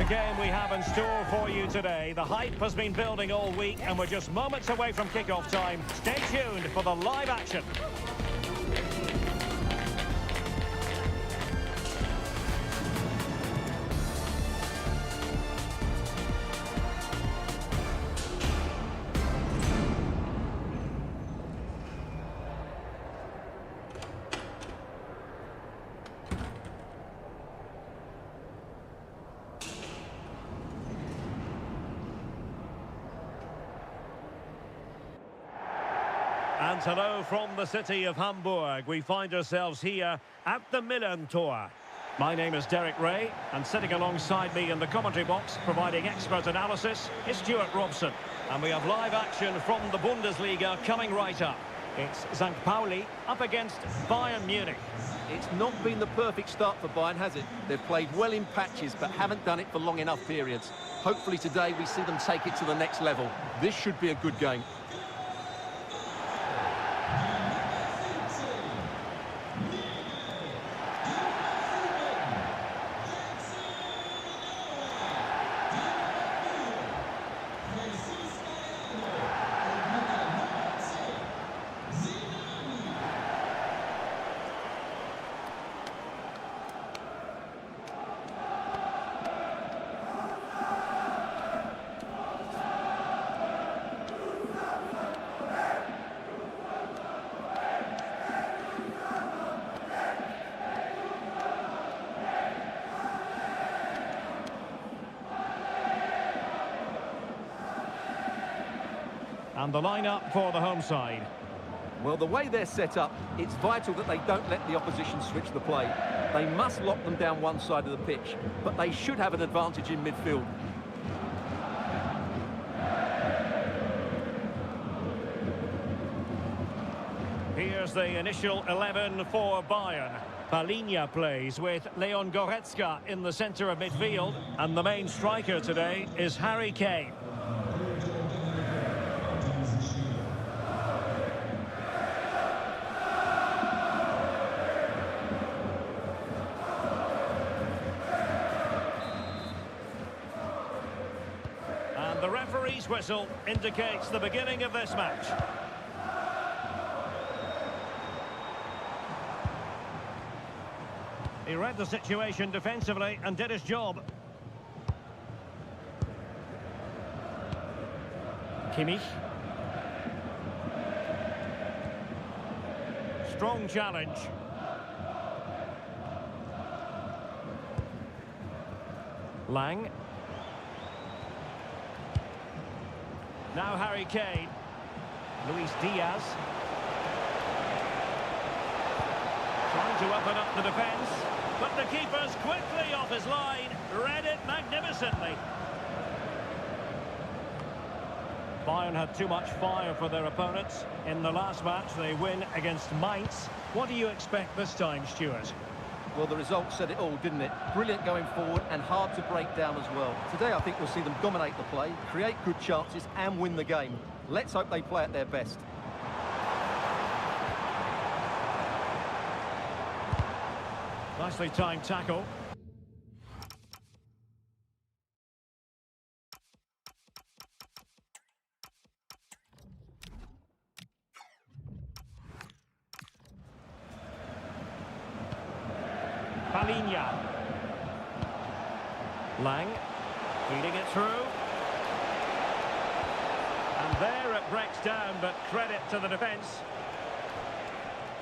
game we have in store for you today. The hype has been building all week and we're just moments away from kick-off time. Stay tuned for the live action. And hello from the city of Hamburg. We find ourselves here at the Milan Tour. My name is Derek Ray, and sitting alongside me in the commentary box, providing expert analysis, is Stuart Robson. And we have live action from the Bundesliga coming right up. It's St. Pauli up against Bayern Munich. It's not been the perfect start for Bayern, has it? They've played well in patches, but haven't done it for long enough periods. Hopefully today we see them take it to the next level. This should be a good game. And the lineup for the home side. Well, the way they're set up, it's vital that they don't let the opposition switch the play. They must lock them down one side of the pitch, but they should have an advantage in midfield. Here's the initial 11 for Bayern. Palhinha plays with Leon Goretzka in the centre of midfield, and the main striker today is Harry Kane. The referee's whistle indicates the beginning of this match. He read the situation defensively and did his job. Kimmich. Strong challenge. Lang. Now Harry Kane. Luis Diaz. Trying to open up the defence. But the keeper's quickly off his line. Read it magnificently. Bayern had too much fire for their opponents. In the last match, they win against Mainz. What do you expect this time, Stuart? Well, the result said it all, didn't it? Brilliant going forward and hard to break down as well. Today, I think we'll see them dominate the play, create good chances and win the game. Let's hope they play at their best. Nicely timed tackle. Palhinha. Lang, feeding it through. And there it breaks down, but credit to the defence.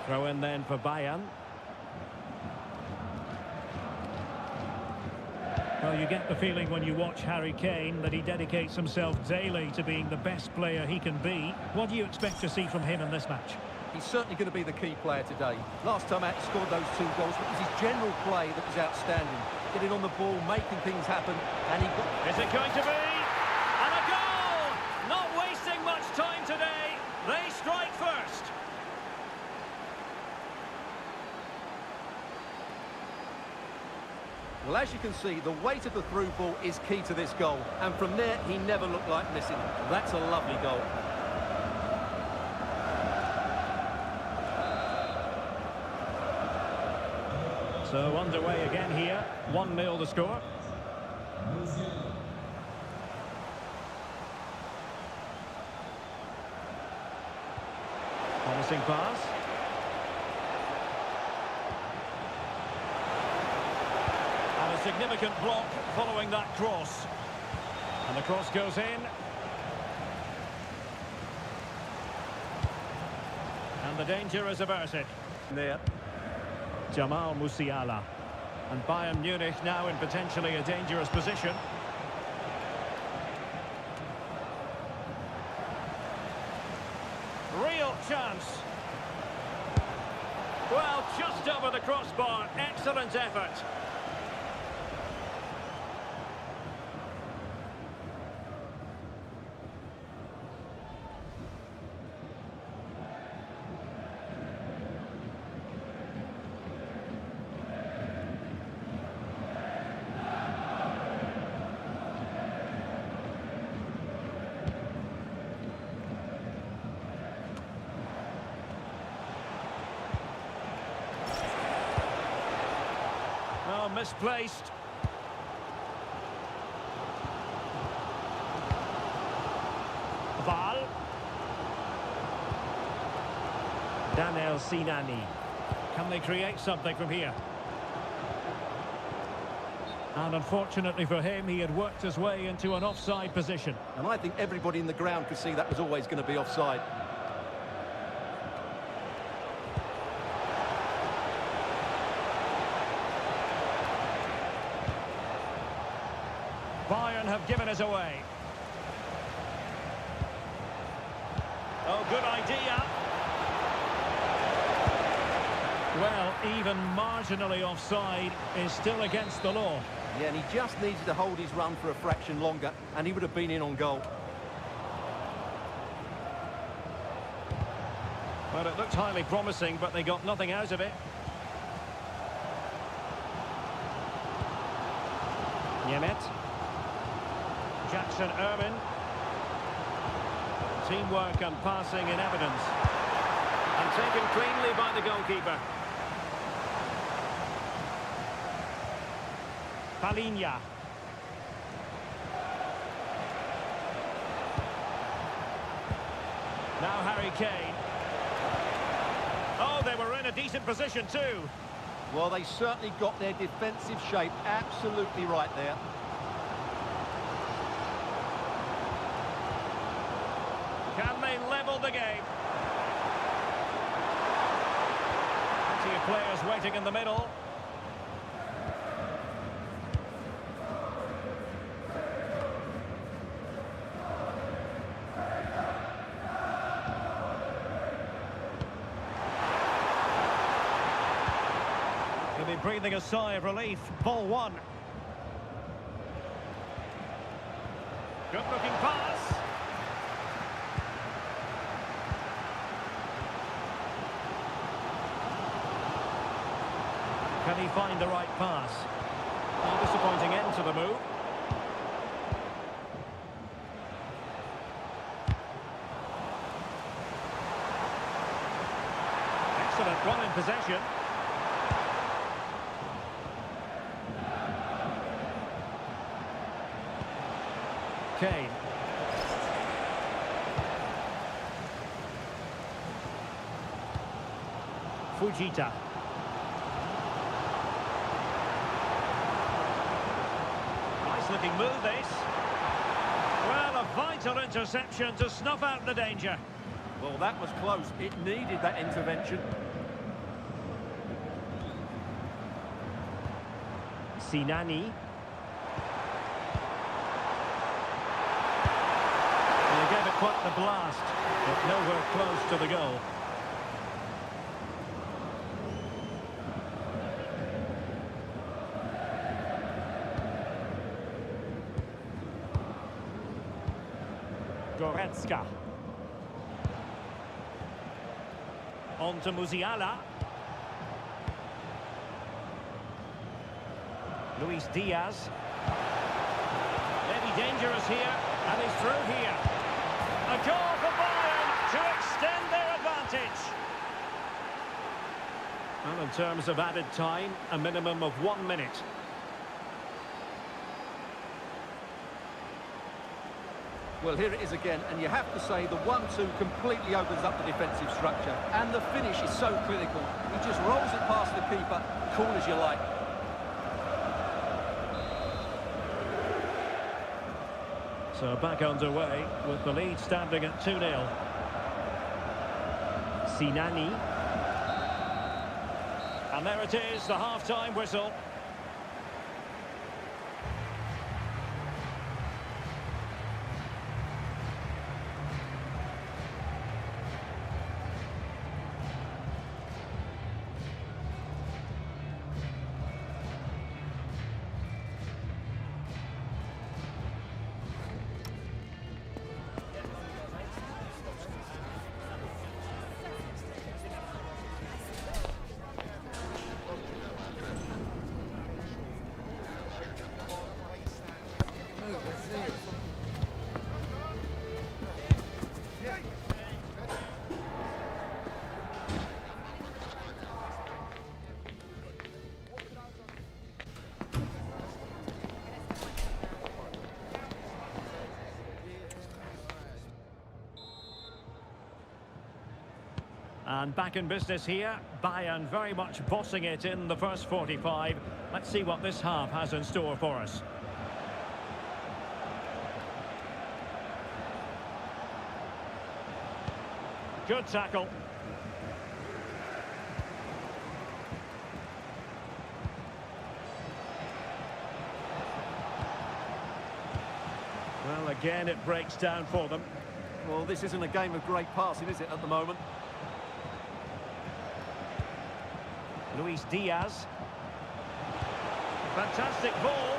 Throw in then for Bayern. Well, you get the feeling when you watch Harry Kane that he dedicates himself daily to being the best player he can be. What do you expect to see from him in this match? He's certainly going to be the key player today. Last time out, he scored those 2 goals, but it was his general play that was outstanding. Getting on the ball, making things happen, and he got... Is it going to be? And a goal! Not wasting much time today. They strike first. Well, as you can see, the weight of the through ball is key to this goal. And from there, he never looked like missing. That's a lovely goal. So underway again here. 1-0 the score. Promising pass. And a significant block following that cross. And the cross goes in. And the danger is averted. There. Jamal Musiala. And Bayern Munich now in potentially a dangerous position. Real chance. Well, just over the crossbar. Excellent effort. Oh, misplaced. Val. Daniel Sinani. Can they create something from here? And unfortunately for him, he had worked his way into an offside position. And I think everybody in the ground could see that was always going to be offside. Bayern have given us away. Oh, good idea. Well, even marginally offside is still against the law. Yeah, and he just needed to hold his run for a fraction longer, and he would have been in on goal. Well, it looked highly promising, but they got nothing out of it. Niemet. Jackson Irwin. Teamwork and passing in evidence. And taken cleanly by the goalkeeper. Palinha. Now Harry Kane. Oh, they were in a decent position too. Well, they certainly got their defensive shape absolutely right there. Can they level the game? Plenty of players waiting in the middle. He'll be breathing a sigh of relief. Ball one. Good-looking pass. Can he find the right pass? A disappointing end to the move. Excellent run in possession. Kane. Fujita. Looking move this. Well, a vital interception to snuff out the danger. Well, that was close. It needed that intervention. Sinani. They gave it quite the blast, but nowhere close to the goal. Goretzka. On to Musiala. Luis Diaz. Maybe dangerous here, and he's through here. A goal for Bayern to extend their advantage. Well, in terms of added time, a minimum of 1 minute. Well, here it is again, and you have to say the 1-2 completely opens up the defensive structure. And the finish is so clinical. He just rolls it past the keeper, cool as you like. So back underway with the lead standing at 2-0. Sinani. And there it is, the half-time whistle. And back in business here, Bayern very much bossing it in the first 45. Let's see what this half has in store for us. Good tackle. Well, again, it breaks down for them. Well, this isn't a game of great passing, is it, at the moment? Luis Diaz. Fantastic ball.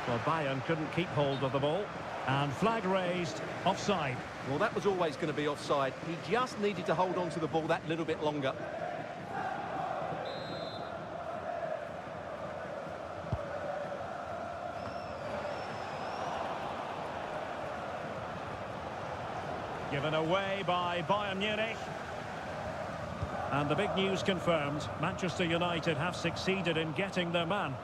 Well, Bayern couldn't keep hold of the ball. And flag raised, offside. Well, that was always going to be offside. He just needed to hold on to the ball that little bit longer. Given away by Bayern Munich. And the big news confirmed. Manchester United have succeeded in getting their man.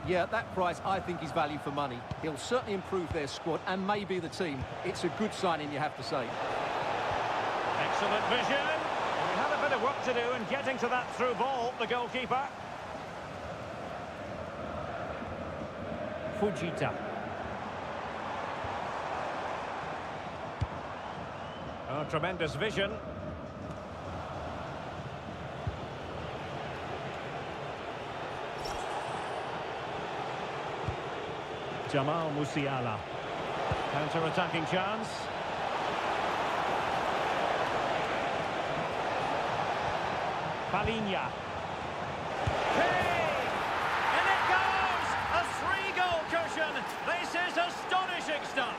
Yeah, at that price, I think he's value for money. He'll certainly improve their squad and maybe the team. It's a good signing, you have to say. Excellent vision. We had a bit of work to do in getting to that through ball, the goalkeeper. Fujita. Oh, tremendous vision. Jamal Musiala. Counter-attacking chance. Palinha. Kane! And it goes! A 3-goal cushion! This is astonishing stuff!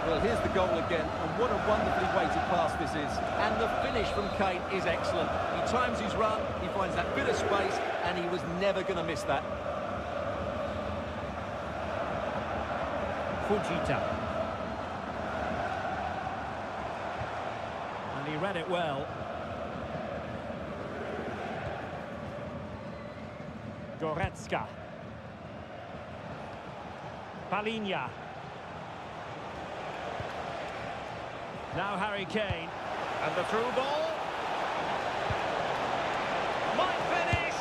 Well, here's the goal again, and what a wonderfully weighted pass this is. And the finish from Kane is excellent. He times his run, he finds that bit of space, and he was never going to miss that. Fujita. And he read it well. Goretzka. Palinha. Now Harry Kane, and the through ball. Might finish.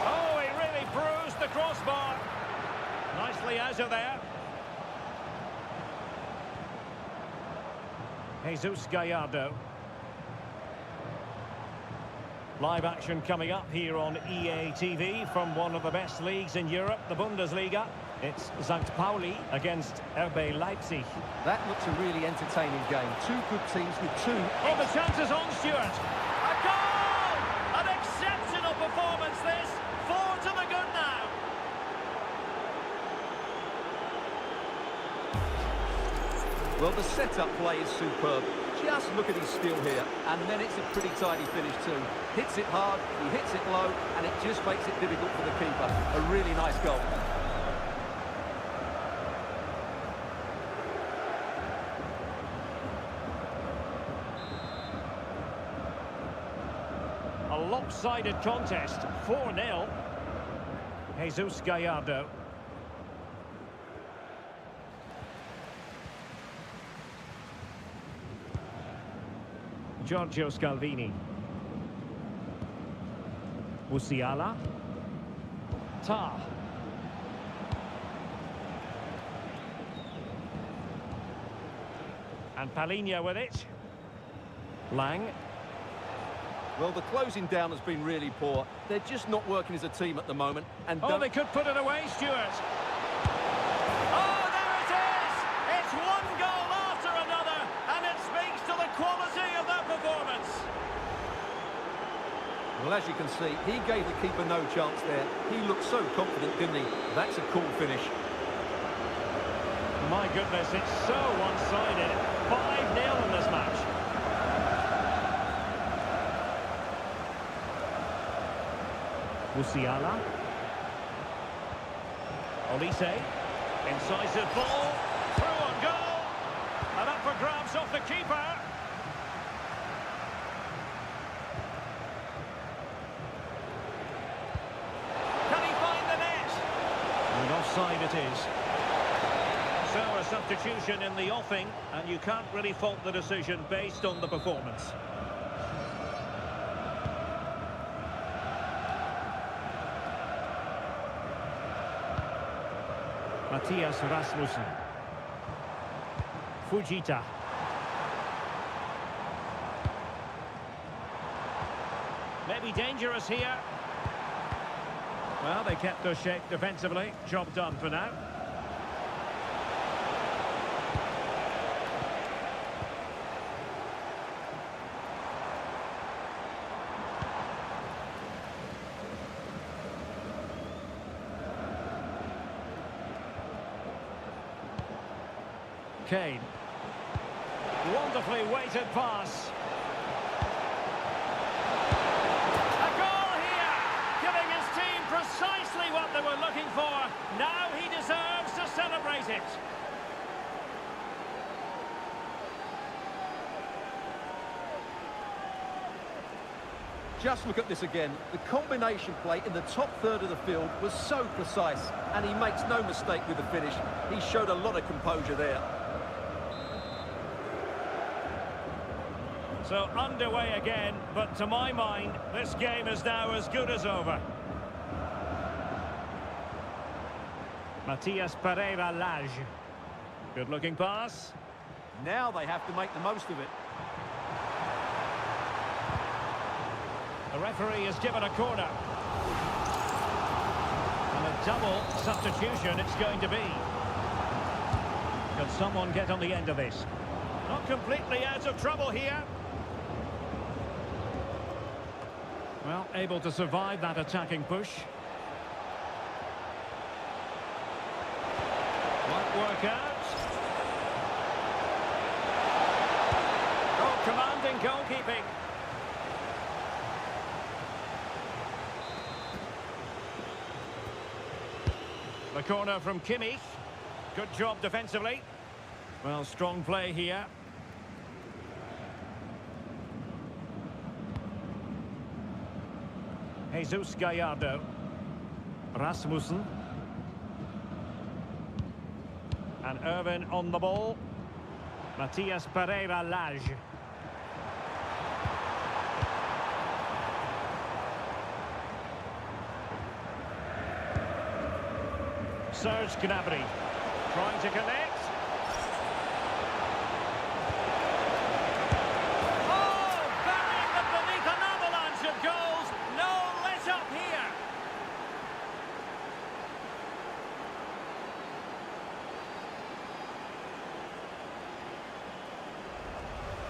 Oh, he really bruised the crossbar. Nicely out of there. Jesus Gallardo. Live action coming up here on EA TV from one of the best leagues in Europe, the Bundesliga. It's St. Pauli against RB Leipzig. That looks a really entertaining game. Two good teams with two... Oh, the chance is on, Stuart. A goal! An exceptional performance, this. 4 to the good now. Well, the setup play is superb. Just look at his skill here. And then it's a pretty tidy finish too. Hits it hard, he hits it low, and it just makes it difficult for the keeper. A really nice goal. lopsided contest, 4-0. Jesus Gallardo. Giorgio Scalvini. Musiala. Tah. And Palhinha with it. Lang. Well, the closing down has been really poor. They're just not working as a team at the moment. And oh, they could put it away, Stuart. Oh, there it is! It's one goal after another, and it speaks to the quality of that performance. Well, as you can see, he gave the keeper no chance there. He looked so confident, didn't he? That's a cool finish. My goodness, it's so one-sided. 5-0 in this match. Musiala. Olise. Incisive ball. Through on goal. And up for grabs off the keeper. Can he find the net? And offside it is. So a substitution in the offing, and you can't really fault the decision based on the performance. Matthias Rasmussen. Fujita. Maybe dangerous here. Well, they kept their shape defensively. Job done for now. Kane. Wonderfully weighted pass. A goal here, giving his team precisely what they were looking for. Now he deserves to celebrate it. Just look at this again. The combination play in the top third of the field was so precise, and he makes no mistake with the finish. He showed a lot of composure there. So underway again, but to my mind, this game is now as good as over. Matias Pereira Lage. Good looking pass. Now they have to make the most of it. The referee has given a corner. And a double substitution it's going to be. Can someone get on the end of this? Not completely out of trouble here. Well, able to survive that attacking push. Might work out. Oh, commanding goalkeeping. The corner from Kimmich. Good job defensively. Well, strong play here. Jesus Gallardo. Rasmussen. And Irvin on the ball. Matias Pereira Lage. Serge Gnabry trying to connect. Oh, burying them beneath an avalanche of goals. No let up here.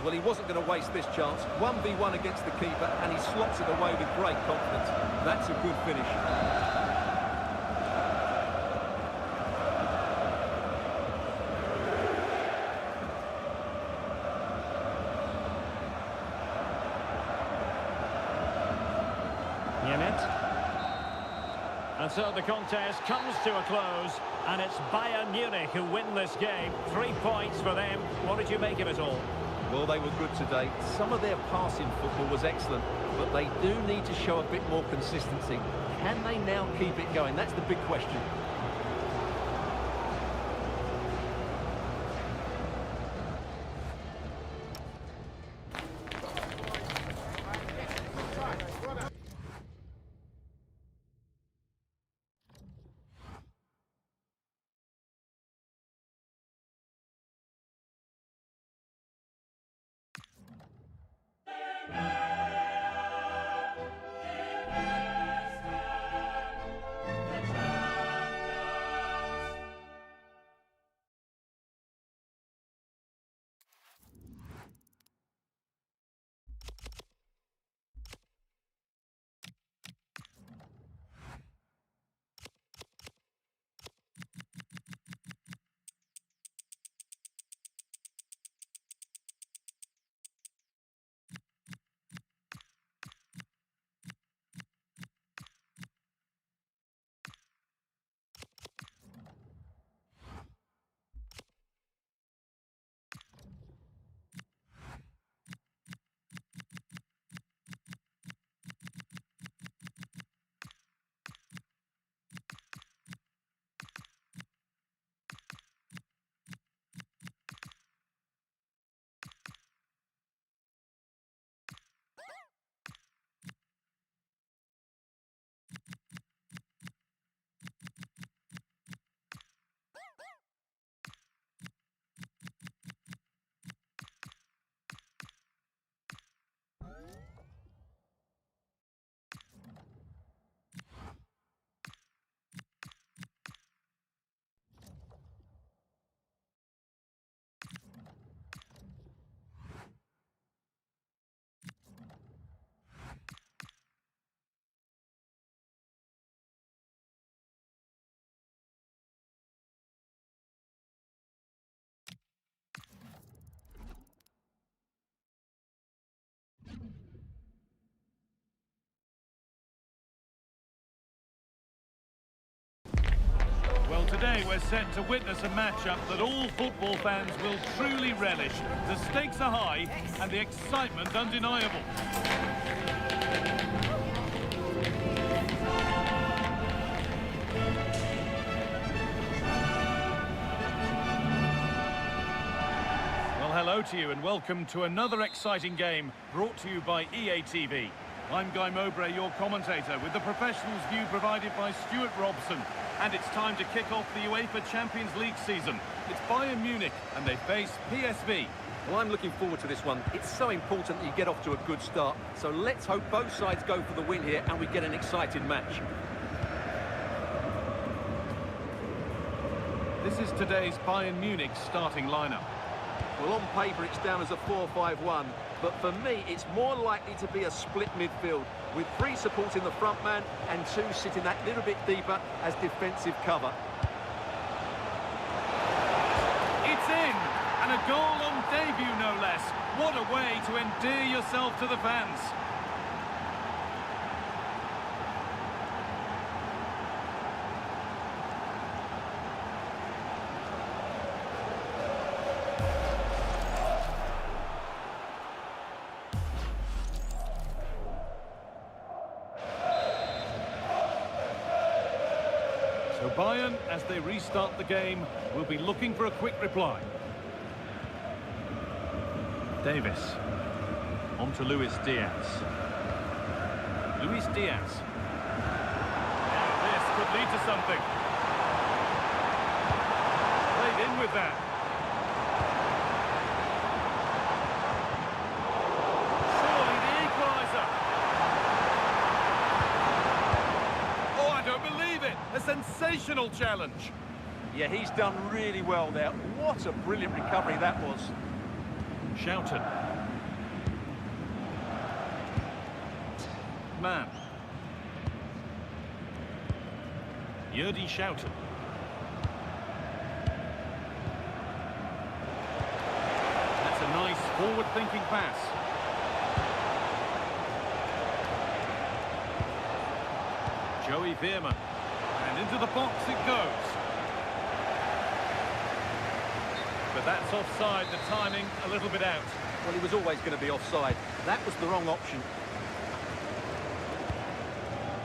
Well, he wasn't going to waste this chance. 1v1 against the keeper, and he slots it away with great confidence. That's a good finish. And so the contest comes to a close, and it's Bayern Munich who win this game. 3 points for them. What did you make of it all? Well, they were good today. Some of their passing football was excellent, but they do need to show a bit more consistency. Can they now keep it going? That's the big question. Well, today we're set to witness a matchup that all football fans will truly relish. The stakes are high and the excitement undeniable. Well, hello to you and welcome to another exciting game brought to you by EA TV. I'm Guy Mowbray, your commentator, with the professionals' view provided by Stuart Robson. And it's time to kick off the UEFA Champions League season. It's Bayern Munich and they face PSV. Well, I'm looking forward to this one. It's so important that you get off to a good start. So let's hope both sides go for the win here and we get an exciting match. This is today's Bayern Munich starting lineup. Well, on paper it's down as a 4-5-1, but for me it's more likely to be a split midfield, with 3 supporting the front man and 2 sitting that little bit deeper as defensive cover. It's in! And a goal on debut, no less. What a way to endear yourself to the fans. So Bayern, as they restart the game, will be looking for a quick reply. Davis. On to Luis Diaz. Luis Diaz. Now this could lead to something. Played in with that. Surely the equaliser. Oh, I don't believe it. A sensational challenge. Yeah, he's done really well there. What a brilliant recovery that was. Schouten. Man. Yerdy Schouten. That's a nice forward-thinking pass. Joey Veerman. And into the box it goes. But that's offside, the timing a little bit out. Well, he was always going to be offside. That was the wrong option.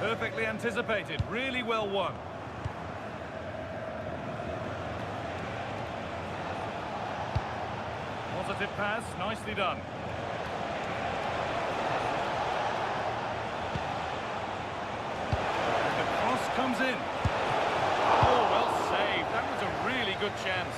Perfectly anticipated, really well won. Positive pass, nicely done. The cross comes in. Oh, well saved. That was a really good chance.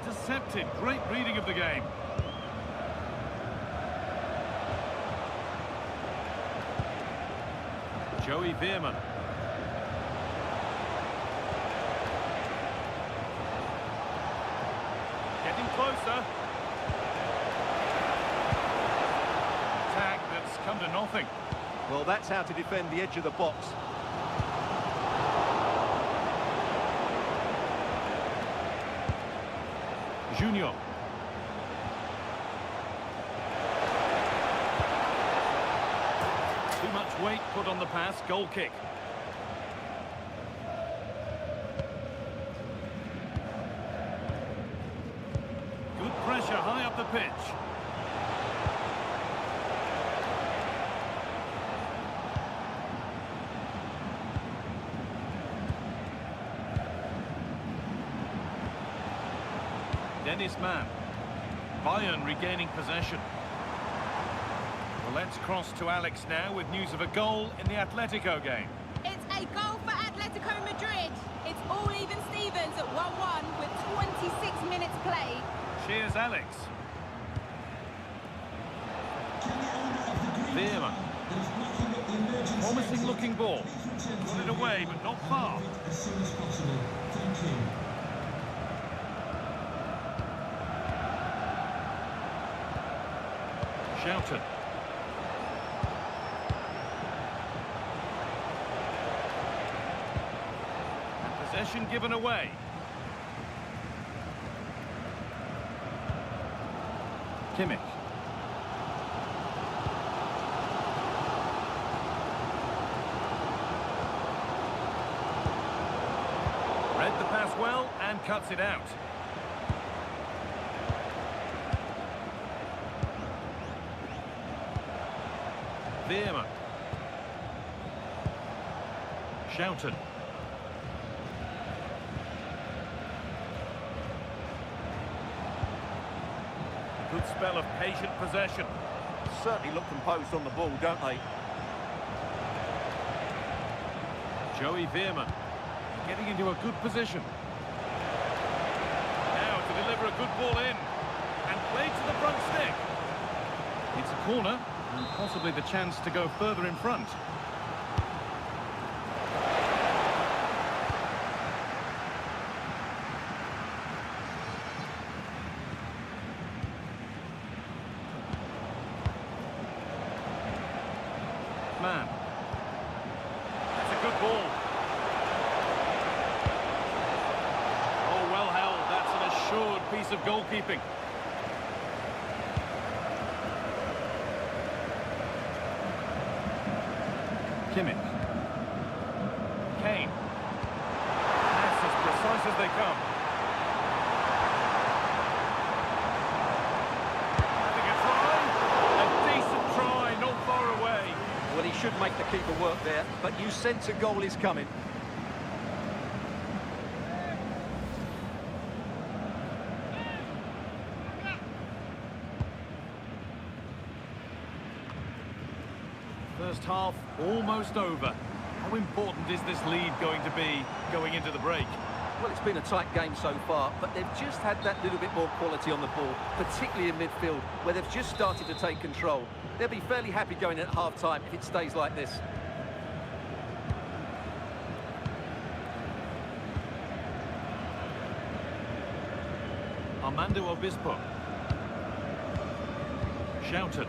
Intercepted. Great reading of the game. Joey Veerman. Getting closer. Attack that's come to nothing. Well, that's how to defend the edge of the box. Junior. Too much weight put on the pass, goal kick. Good pressure high up the pitch. Dennis Mann. Bayern regaining possession. Well, let's cross to Alex now with news of a goal in the Atletico game. It's a goal for Atletico Madrid. It's all even Stevens at 1-1 with 26 minutes played. Cheers, Alex. Veerman. Promising looking ball. Put it away, but not far. Shouted. Possession given away. Kimmich. Read the pass well and cuts it out. Veerman. Shouted. Good spell of patient possession. Certainly look composed on the ball, don't they? Joey Veerman. Getting into a good position. Now to deliver a good ball in. And played to the front stick. It's a corner. And possibly the chance to go further in front. Man. That's a good ball. Oh, well held. That's an assured piece of goalkeeping. Kimmich. Kane. That's as precise as they come. Having a try. A decent try, not far away. Well, he should make the keeper work there, but you sense a goal is coming. First half almost over. How important is this lead going to be going into the break? Well, it's been a tight game so far, but they've just had that little bit more quality on the ball, particularly in midfield, where they've just started to take control. They'll be fairly happy going at half-time if it stays like this. Armando Obispo. Shouted.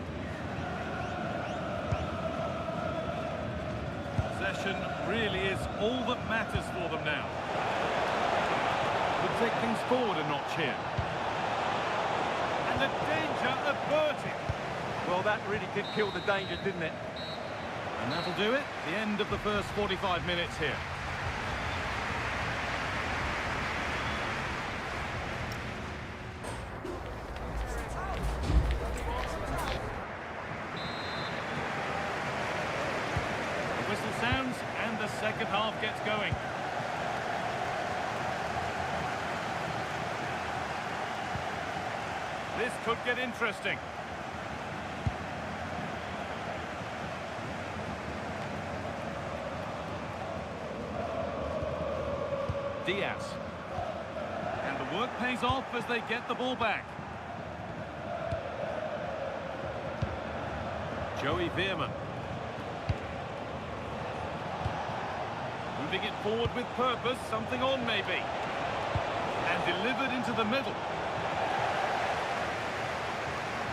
Possession really is all that matters for them now. Could take things forward a notch here. And the danger averted. Well, that really did kill the danger, didn't it? And that'll do it. The end of the first 45 minutes here. The whistle sounds and the second half gets going. This could get interesting. Diaz. And the work pays off as they get the ball back. Joey Veerman. Moving it forward with purpose, something on maybe. And delivered into the middle.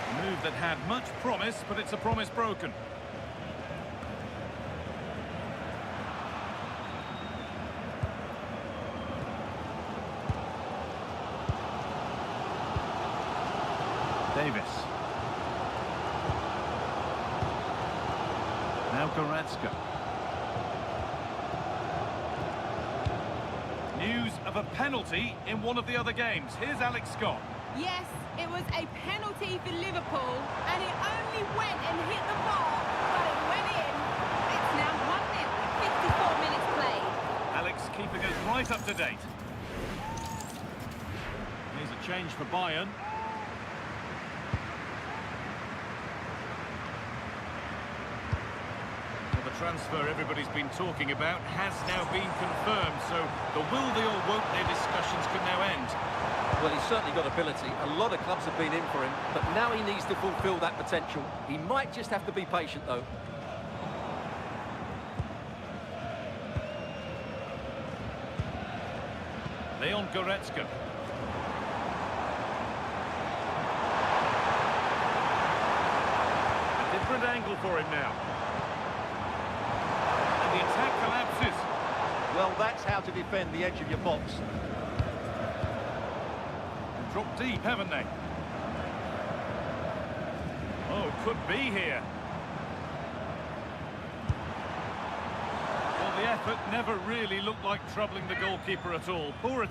A move that had much promise, but it's a promise broken. Davis. Now Goretzka. News of a penalty in one of the other games. Here's Alex Scott. Yes, it was a penalty for Liverpool, and it only went and hit the bar, but it went in. It's now 1-0 with 54 minutes played. Alex keeping us right up to date. Here's a change for Bayern. Well, the transfer everybody's been talking about has now been confirmed, so the will they or won't they discussions can now end. Well, he's certainly got ability. A lot of clubs have been in for him, but now he needs to fulfil that potential. He might just have to be patient, though. Leon Goretzka. A different angle for him now. And the attack collapses. Well, that's how to defend the edge of your box. Dropped deep, haven't they? Oh, could be here. Well, the effort never really looked like troubling the goalkeeper at all. Poor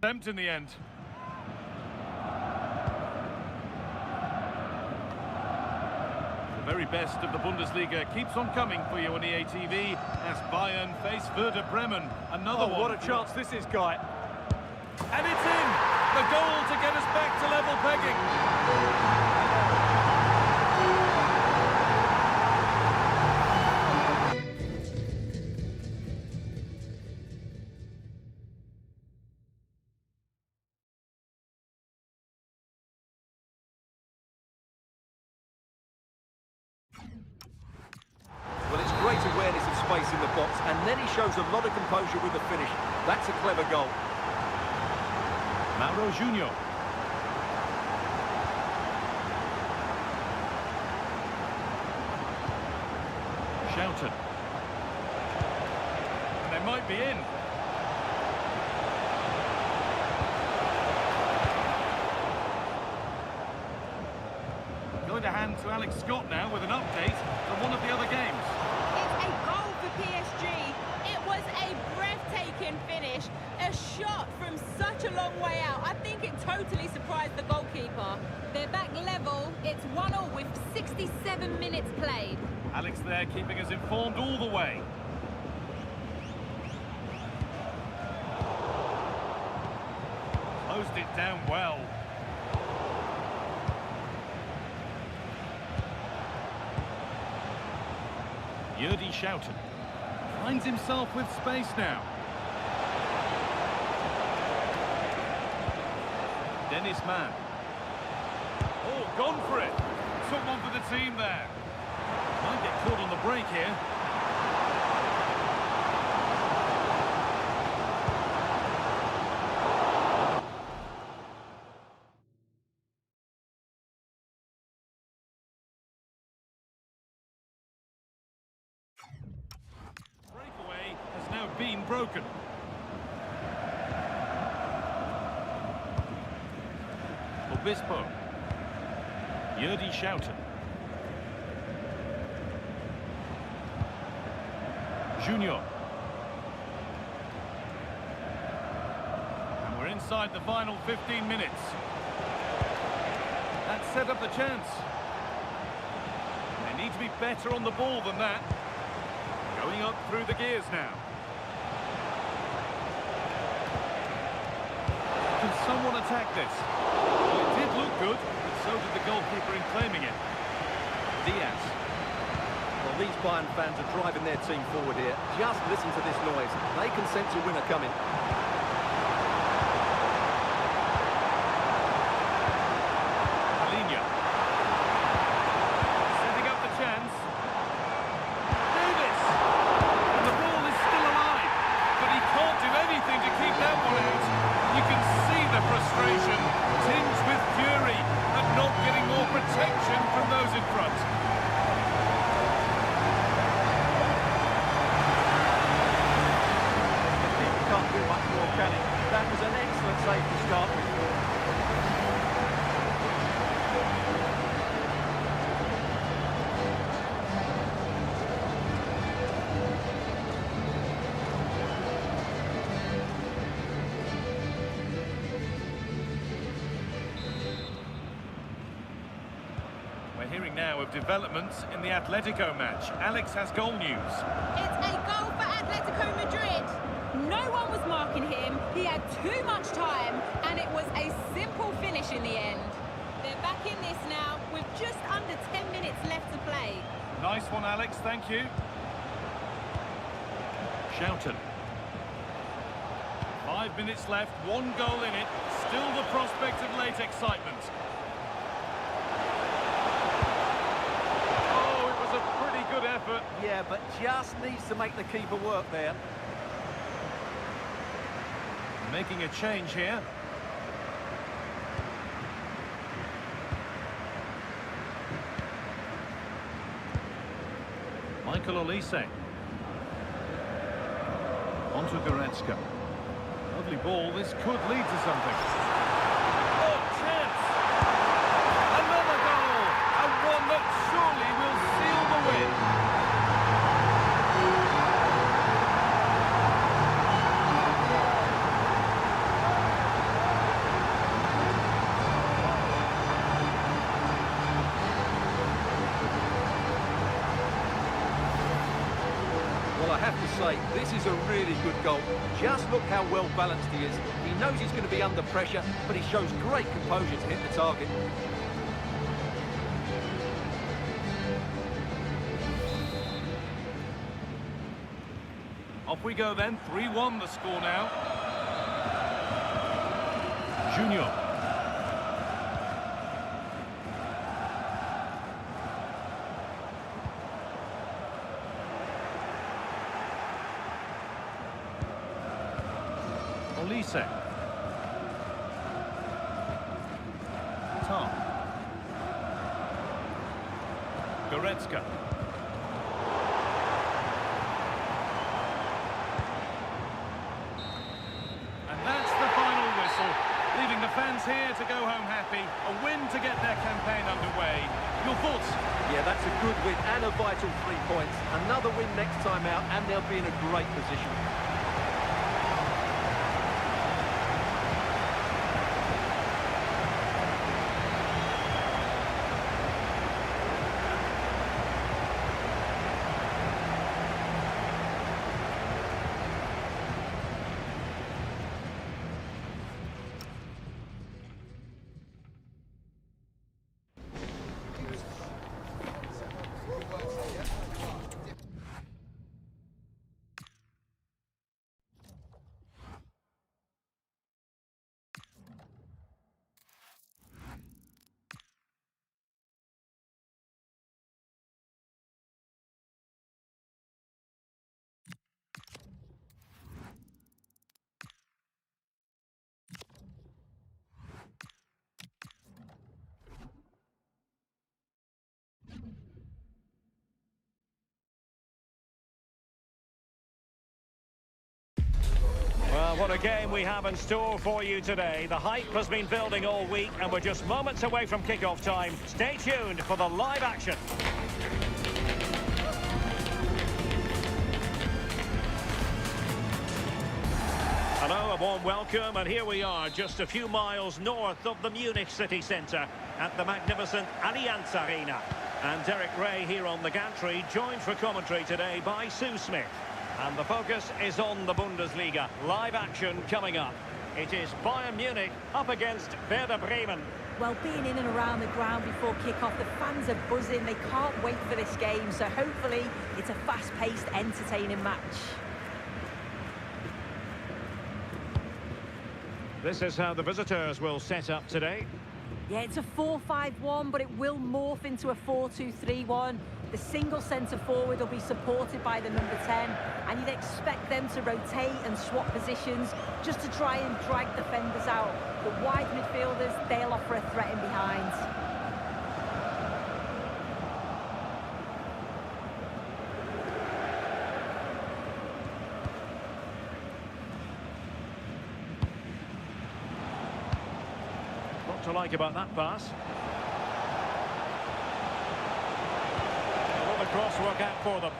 attempt in the end. The very best of the Bundesliga keeps on coming for you on EA TV as Bayern face Werder Bremen. Another one. What a chance this is, Guy. And it's in! The goal to get us back to level pegging. Well, it's great awareness of space in the box, and then he shows a lot of composure with the finish. That's a clever goal. Mauro Junior. Shouted. And they might be in. Going to hand to Alex Scott now with an update from one of the other games. It's a goal for PSG. It was a breathtaking finish. A shot from such a long way out. I think it totally surprised the goalkeeper. They're back level. It's 1-1 with 67 minutes played. Alex there keeping us informed all the way. Closed it down well. Yurdi Schouten finds himself with space now. Dennis Mann. Oh, gone for it. Took one for the team there. Might get caught on the break here. Breakaway has now been broken. Obispo. Yurdi Schouten. Junior. And we're inside the final 15 minutes. That set up the chance. They need to be better on the ball than that. Going up through the gears now. Can someone attack this? Well, it did look good, but so did the goalkeeper in claiming it. Diaz. Well, these Bayern fans are driving their team forward here. Just listen to this noise. They can sense a winner coming. Linya. Setting up the chance. Davis! And the ball is still alive, but he can't do anything to keep that one out. You can see the frustration, tinged with fury at not getting more protection from those in front. Can't do much more, can he? That was an excellent save to start with. We're hearing now of developments in the Atletico match. Alex has goal news. It's a goal for Atletico Madrid. No one was marking him, he had too much time, and it was a simple finish in the end. They're back in this now, with just under 10 minutes left to play. Nice one, Alex, thank you. Schouten. 5 minutes left, 1 goal in it, still the prospect of late excitement. Oh, it was a pretty good effort. Yeah, but just needs to make the keeper work there. Making a change here. Michael Olise. On to Goretzka. Lovely ball, this could lead to something. Oh, chance! Another goal! And one that surely will seal the win. Well, I have to say, this is a really good goal. Just look how well balanced he is. He knows he's going to be under pressure, but he shows great composure to hit the target. Off we go then, 3-1 the score now. Junior. Olise. Tom. Goretzka. And that's the final whistle, leaving the fans here to go home happy. A win to get their campaign underway. Your thoughts? Yeah, that's a good win and a vital 3 points. Another win next time out, and they'll be in a great position. game we have in store for you today. The hype has been building all week and we're just moments away from kick-off time. Stay tuned for the live action. Hello, a warm welcome, and here we are, just a few miles north of the Munich city centre at the magnificent Allianz Arena. And Derek Ray here on the gantry, joined for commentary today by Sue Smith. And the focus is on the Bundesliga. Live action coming up. It is Bayern Munich up against Werder Bremen. Well, being in and around the ground before kick-off, the fans are buzzing. They can't wait for this game, so hopefully it's a fast-paced, entertaining match. This is how the visitors will set up today. Yeah, it's a 4-5-1, but it will morph into a 4-2-3-1. The single centre-forward will be supported by the number 10, and you'd expect them to rotate and swap positions just to try and drag defenders out. The wide midfielders, they'll offer a threat in behind. What to like about that pass? Will the cross work out for them?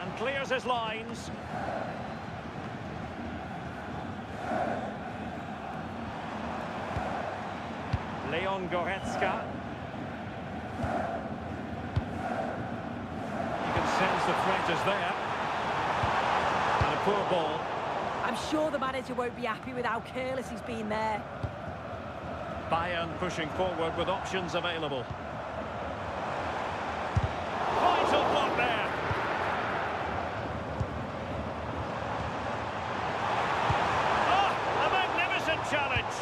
And clears his lines. Leon Goretzka. You can sense the threat is there. And a poor ball. I'm sure the manager won't be happy with how careless he's been there. Bayern pushing forward with options available. Vital block there. Oh, a magnificent challenge.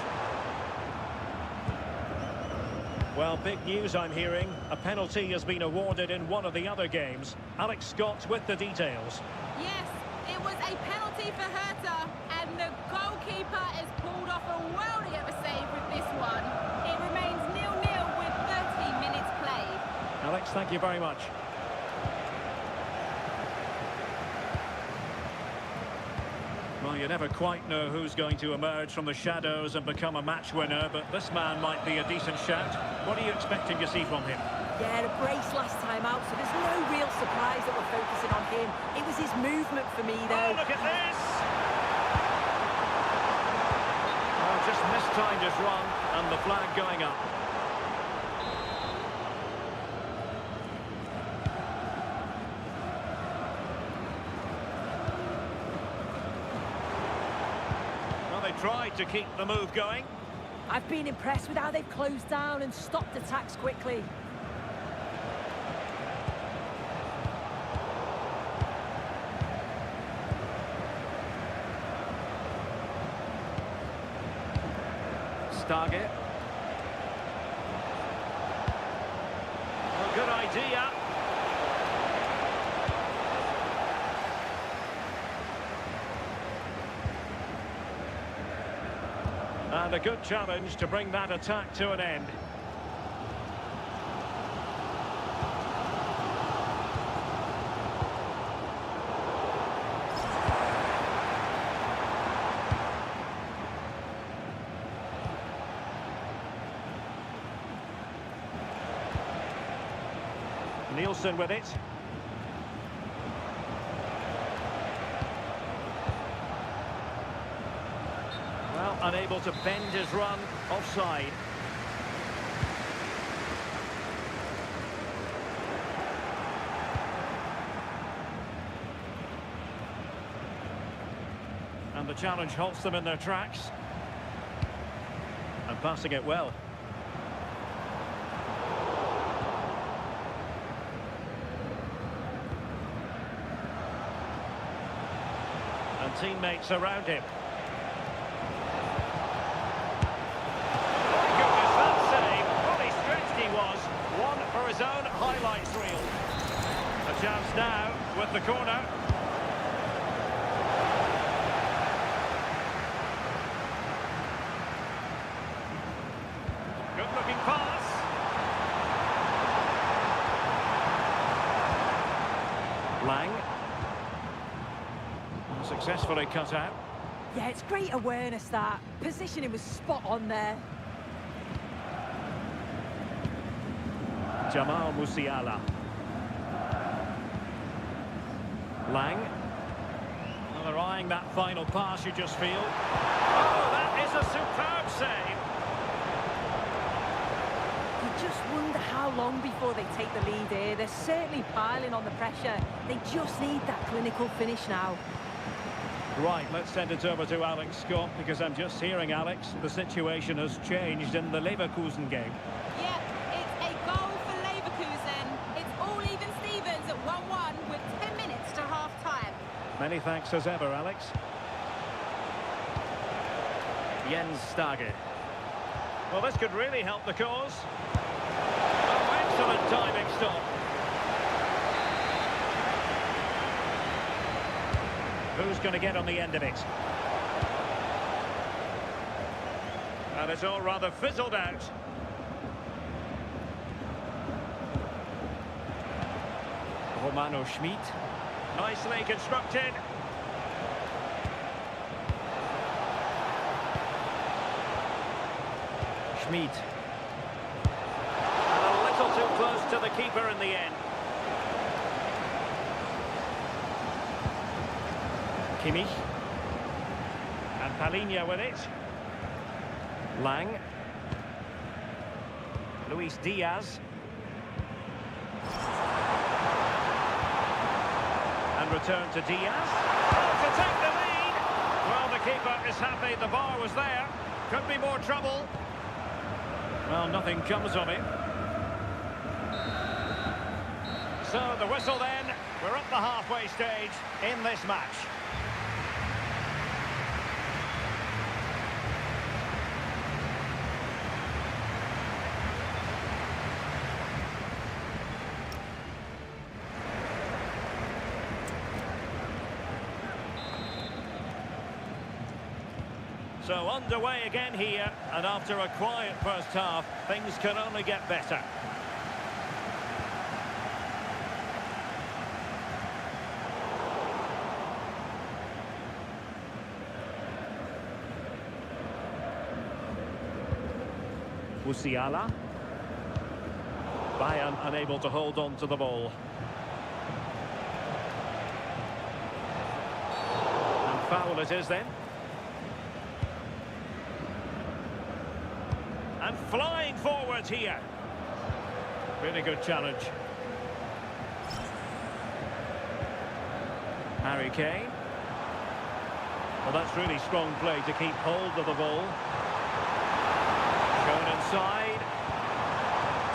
Well, big news I'm hearing. A penalty has been awarded in one of the other games. Alex Scott with the details. Yes, it was a penalty for Hertha, and the goalkeeper has pulled off a worldie of a save with this one. It remains 0-0 with 30 minutes played. Alex, thank you very much. Well, you never quite know who's going to emerge from the shadows and become a match winner, but this man might be a decent shout. What are you expecting to see from him? Yeah, a brace last time out, so there's no real surprise that we're focusing on him. It was his movement for me, though. Oh, look at this! Oh, just mistimed his run, and the flag going up. Well, they tried to keep the move going. I've been impressed with how they've closed down and stopped attacks quickly. Target. Well, good idea. And a good challenge to bring that attack to an end. Nielsen with it. Well, unable to bend his run, offside. And the challenge halts them in their tracks. And passing it well. And teammates around him. My goodness, that save. Probably stretched he was. One for his own highlights reel. A chance now with the corner. Good looking pass. Lang. Successfully cut out. Yeah, it's great awareness, that. Positioning was spot on there. Jamal Musiala. Lang. Well, they're eyeing that final pass, you just feel. Oh, that is a superb save. You just wonder how long before they take the lead here. They're certainly piling on the pressure. They just need that clinical finish now. Right, let's send it over to Alex Scott, because I'm just hearing, Alex, the situation has changed in the Leverkusen game. Yeah, it's a goal for Leverkusen. It's all even Stevens at 1-1 with 10 minutes to half-time. Many thanks as ever, Alex. Jens Stage. Well, this could really help the cause. Oh, excellent timing stop. Who's going to get on the end of it? And it's all rather fizzled out. Romano Schmid. Nicely constructed. Schmid. And a little too close to the keeper in the end. Kimmich. And Palinha with it. Lang. Luis Diaz. And return to Diaz. Oh, to take the lead. Well, the keeper is happy the bar was there. Could be more trouble. Well, nothing comes of it. So the whistle then. We're at the halfway stage in this match. So underway again here, and after a quiet first half, things can only get better. Musiala. Bayern unable to hold on to the ball. And foul it is then. And flying forwards here. Really good challenge. Harry Kane. Well, that's really strong play to keep hold of the ball. Shown inside.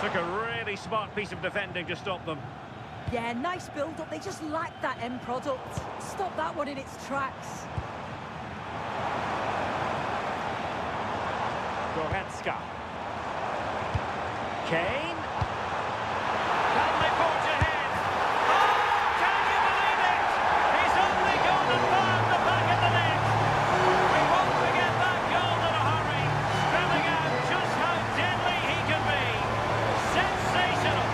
Took a really smart piece of defending to stop them. Yeah, nice build-up. They just lacked that end product. Stop that one in its tracks. Goretzka. Kane. Can they forge ahead? Oh, can you believe it? He's only gone and found the back of the net. We won't forget that goal in a hurry. Spelling out just how deadly he can be. Sensational.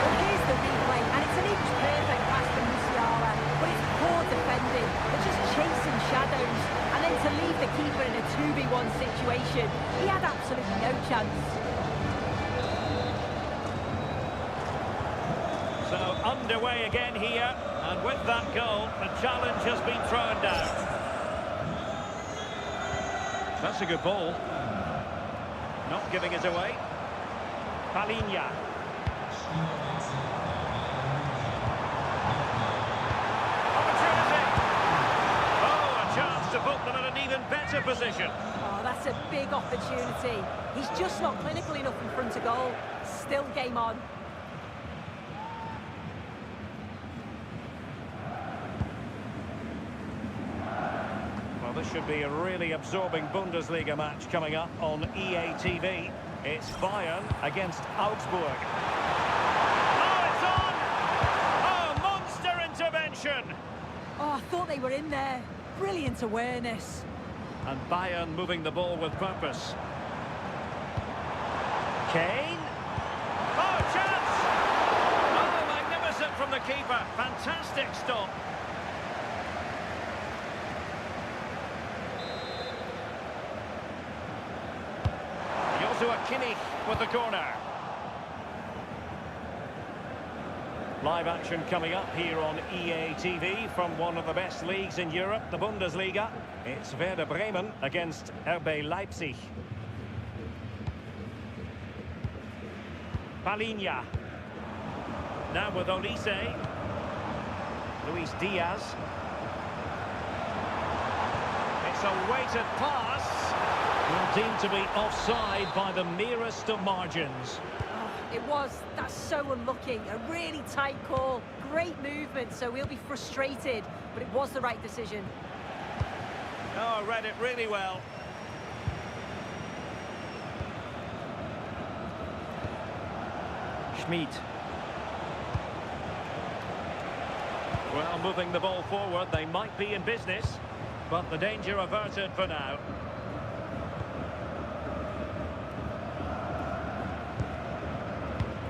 Well, here's the replay, and it's an inch-perfect pass from Musiala, but it's poor defending. They're just chasing shadows. And then to leave the keeper in a 2v1 situation, he had absolutely no chance. So underway again here, and with that goal, the challenge has been thrown down. That's a good ball. Not giving it away. Palinha. To put them in an even better position. Oh, that's a big opportunity. He's just not clinical enough in front of goal. Still game on. Well, this should be a really absorbing Bundesliga match coming up on EA TV. It's Bayern against Augsburg. Oh, it's on! Oh, monster intervention! Oh, I thought they were in there. Brilliant awareness. And Bayern moving the ball with purpose. Kane. Oh, chance! Oh, magnificent from the keeper. Fantastic stop. Joshua Kimmich with the corner. Live action coming up here on EA TV from one of the best leagues in Europe, the Bundesliga. It's Werder Bremen against RB Leipzig. Palinha. Now with Olise. Luis Diaz. It's a weighted pass. Will deemed to be offside by the merest of margins. It was. That's so unlucky. A really tight call. Great movement, so he'll be frustrated. But it was the right decision. Oh, read it really well. Schmid. Well, moving the ball forward, they might be in business, but the danger averted for now.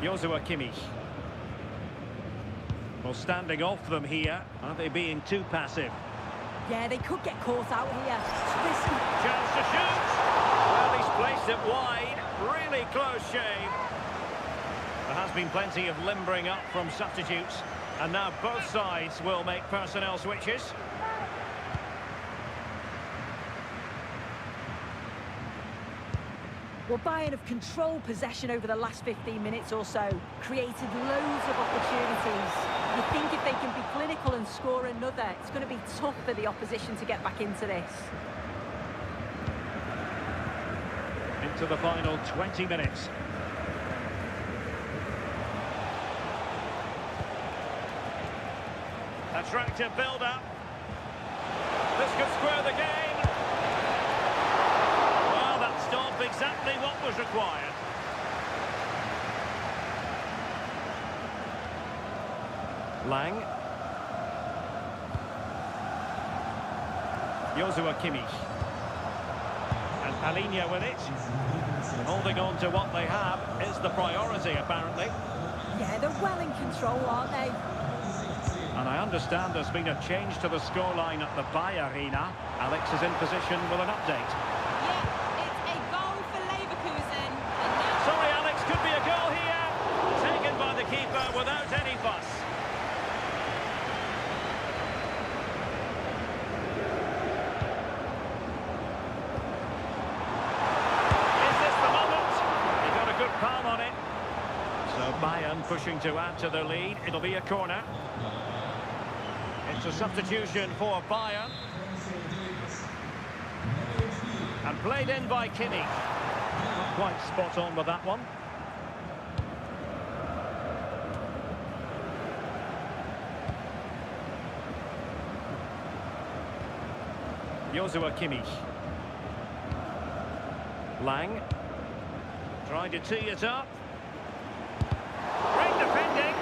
Joshua Kimmich. Well, standing off them here, are they being too passive? Yeah, they could get caught out here. It's risky. Chance to shoot. Well, he's placed it wide. Really close shave. There has been plenty of limbering up from substitutes, and now both sides will make personnel switches. Well, Bayern have controlled possession over the last 15 minutes or so, created loads of opportunities. You think if they can be clinical and score another, it's going to be tough for the opposition to get back into this. Into the final 20 minutes. Attractive build-up. This could square the game. Well, that stopped exactly what was required. Lang. Joshua Kimmich. And Palinha with it. Holding on to what they have is the priority, apparently. Yeah, they're well in control, aren't they? And I understand there's been a change to the scoreline at the Bayer Arena. Alex is in position with an update. Yeah, it's a goal for Leverkusen. And now... Sorry, Alex, could be a goal here. Taken by the keeper without any fuss. Is this the moment? He got a good palm on it. So Bayern pushing to add to their lead. It'll be a corner. It's a substitution for Bayern. And played in by Kimmich. Not quite spot on with that one. Joshua Kimmich. Lang. Trying to tee it up. Great defending.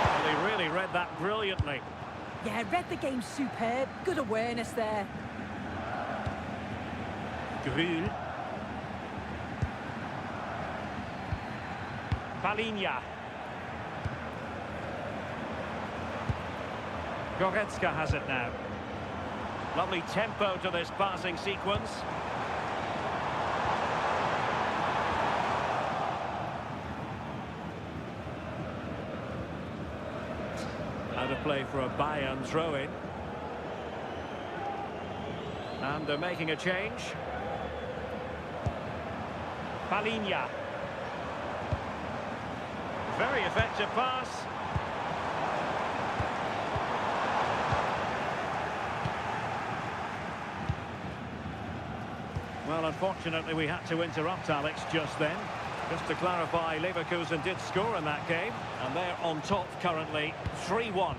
Well, they really read that brilliantly. Yeah, read the game superb. Good awareness there. Grül. Palinha. Goretzka has it now. Lovely tempo to this passing sequence. Out of play for a Bayern throw-in. And they're making a change. Palinha. Very effective pass. Well, unfortunately, we had to interrupt Alex just then. Just to clarify, Leverkusen did score in that game, and they're on top currently, 3-1. Well,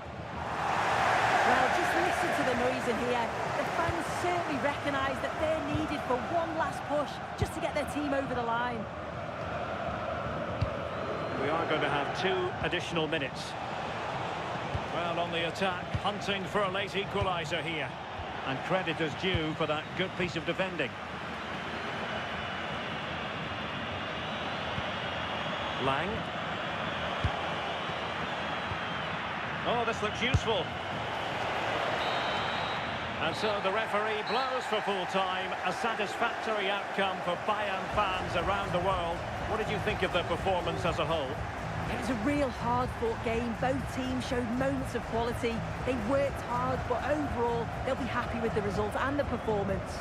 just listen to the noise in here. The fans certainly recognise that they're needed for one last push, just to get their team over the line. We are going to have 2 additional minutes. Well, on the attack, hunting for a late equaliser here. And credit is due for that good piece of defending. Lang. Oh, this looks useful. And so the referee blows for full time. A satisfactory outcome for Bayern fans around the world. What did you think of the performance as a whole? It was a real hard-fought game. Both teams showed moments of quality. They worked hard, but overall, they'll be happy with the result and the performance.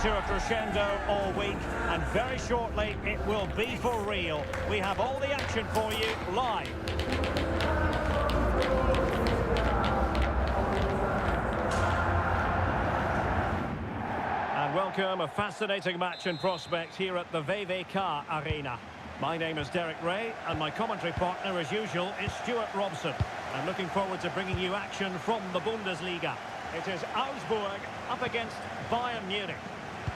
To a crescendo all week, and very shortly it will be for real. We have all the action for you live. And welcome, a fascinating match in prospect here at the VVK Arena. My name is Derek Ray, and my commentary partner, as usual, is Stuart Robson. I'm looking forward to bringing you action from the Bundesliga. It is Augsburg up against Bayern Munich.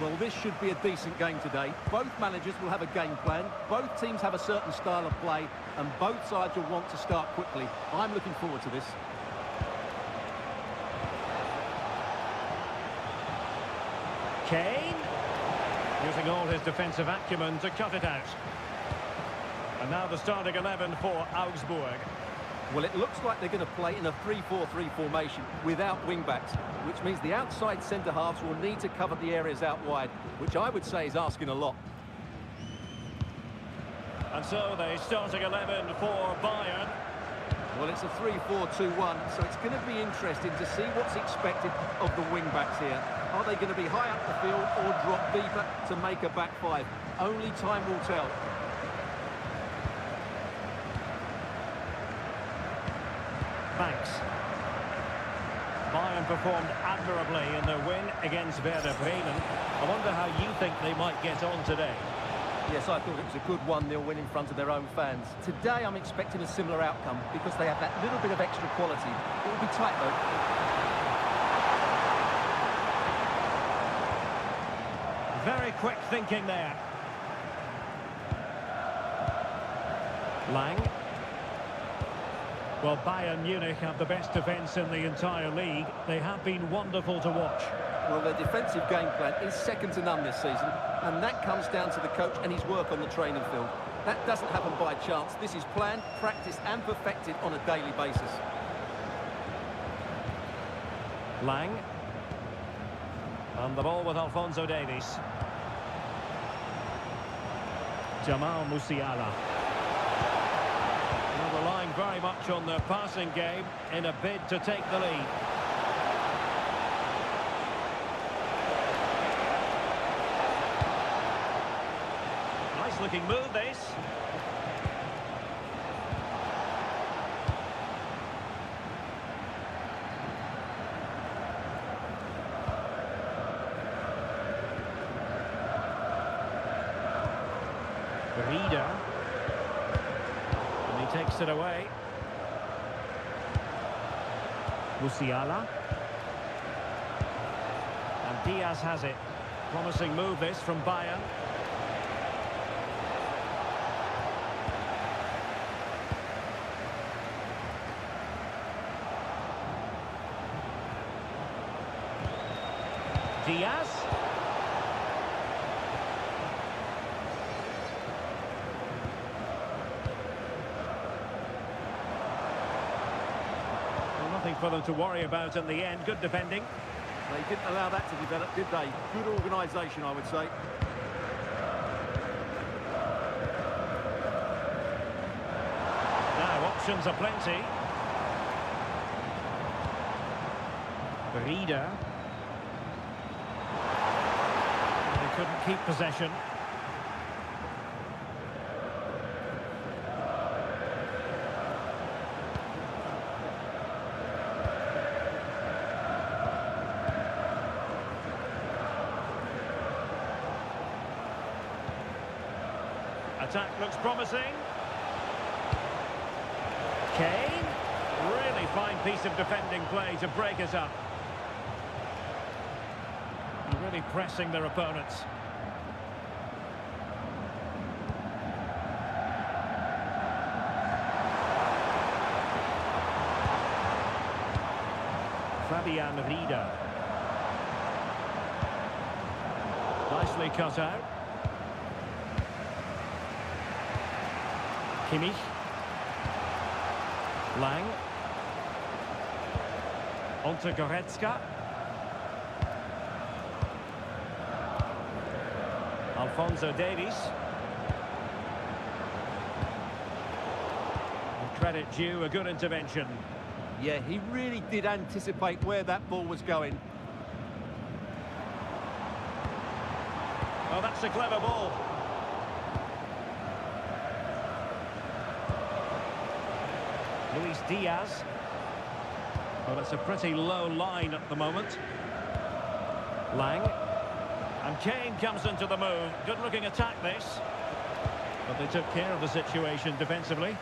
Well, this should be a decent game today. Both managers will have a game plan. Both teams have a certain style of play, and both sides will want to start quickly. I'm looking forward to this. Kane, using all his defensive acumen to cut it out. And now the starting 11 for Augsburg. Well, it looks like they're going to play in a 3-4-3 formation without wing-backs, which means the outside centre-halves will need to cover the areas out wide, which I would say is asking a lot. And so the starting 11 for Bayern. Well, it's a 3-4-2-1, so it's going to be interesting to see what's expected of the wing-backs here. Are they going to be high up the field or drop deeper to make a back five? Only time will tell. Banks. Bayern performed admirably in their win against Werder Bremen. I wonder how you think they might get on today. Yes, I thought it was a good 1-0 win in front of their own fans. Today I'm expecting a similar outcome because they have that little bit of extra quality. It will be tight though. Very quick thinking there. Lang. Well, Bayern Munich have the best defence in the entire league. They have been wonderful to watch. Well, their defensive game plan is second to none this season, and that comes down to the coach and his work on the training field. That doesn't happen by chance. This is planned, practiced and perfected on a daily basis. Lang. And the ball with Alphonso Davies. Jamal Musiala. Well, relying very much on their passing game in a bid to take the lead. Nice looking move, this. Reader. And he takes it away. Musiala. And Diaz has it. Promising move this from Bayern. Diaz. Well, nothing for them to worry about in the end. Good defending. They didn't allow that to develop, did they? Good organisation, I would say. Now, options are plenty. Reader. They couldn't keep possession. Attack looks promising. Kane. Really fine piece of defending play to break it up. Really pressing their opponents. Fabian Rieder. Nicely cut out. Kimmich. Lang. Onto Goretzka. Alphonso Davies. Credit due, a good intervention. Yeah, he really did anticipate where that ball was going. Oh, that's a clever ball. Luis Diaz. Well, it's a pretty low line at the moment. Lang. And Kane comes into the move. Good-looking attack, this. But they took care of the situation defensively.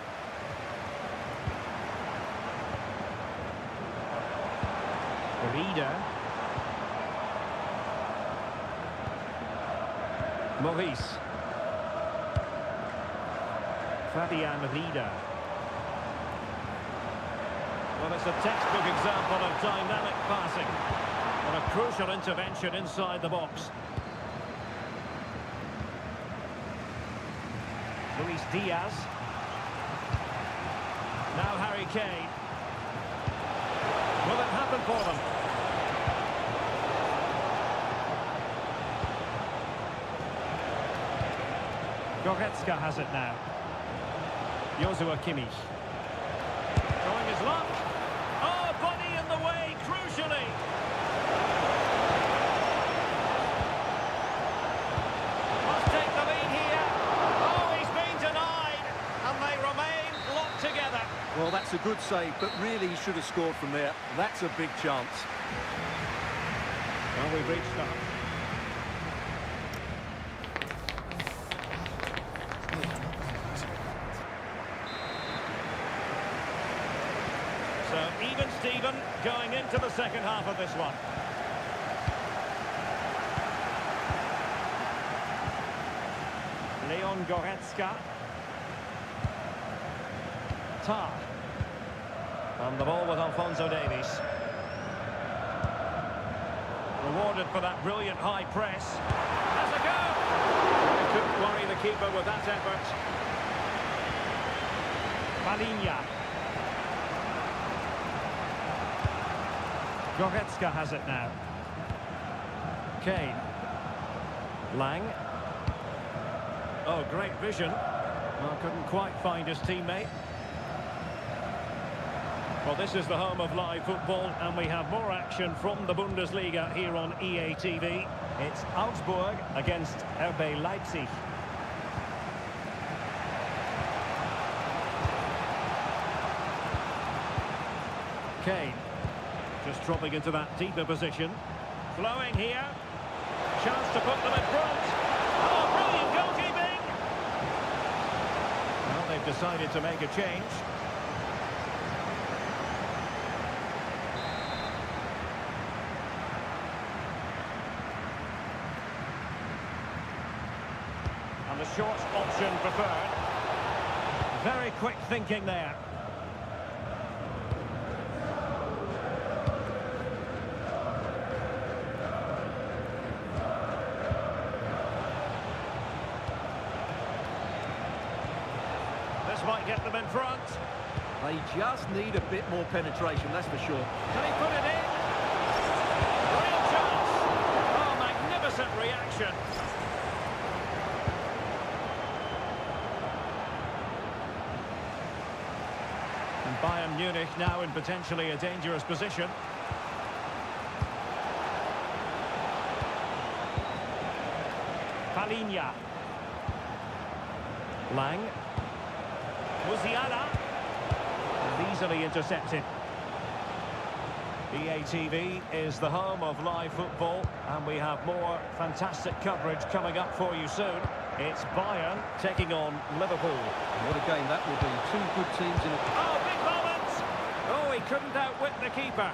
Reader. Maurice. Fabian Rieder. Well, it's a textbook example of dynamic passing. And a crucial intervention inside the box. Luis Diaz. Now Harry Kane. Will it happen for them? Goretzka has it now. Joshua Kimmich. Showing his luck. Oh, body in the way, crucially. Must take the lead here. Oh, he's been denied. And they remain locked together. Well, that's a good save, but really he should have scored from there. That's a big chance. Well, we've reached that. So, even Steven going into the second half of this one. Leon Goretzka. Tar. And the ball with Alphonso Davies. Rewarded for that brilliant high press. Has a go! They couldn't worry the keeper with that effort. Malinha. Goretzka has it now. Kane. Lang. Oh, great vision. Well, couldn't quite find his teammate. Well, this is the home of live football, and we have more action from the Bundesliga here on EA TV. It's Augsburg against RB Leipzig. Kane. Just dropping into that deeper position. Flowing here. Chance to put them in front. Oh, brilliant goalkeeping! decided to make a change. And the short option preferred. Very quick thinking there. This might get them in front. They just need a bit more penetration, that's for sure. Can he put it in? Real chance. Oh, magnificent reaction. And Bayern Munich now in potentially a dangerous position. Palinha. Lang. Musiala. And easily intercepted. EA TV is the home of live football, and we have more fantastic coverage coming up for you soon. It's Bayern taking on Liverpool. What a game that will be. Two good teams in a... Oh, big moment! Oh, he couldn't outwit the keeper.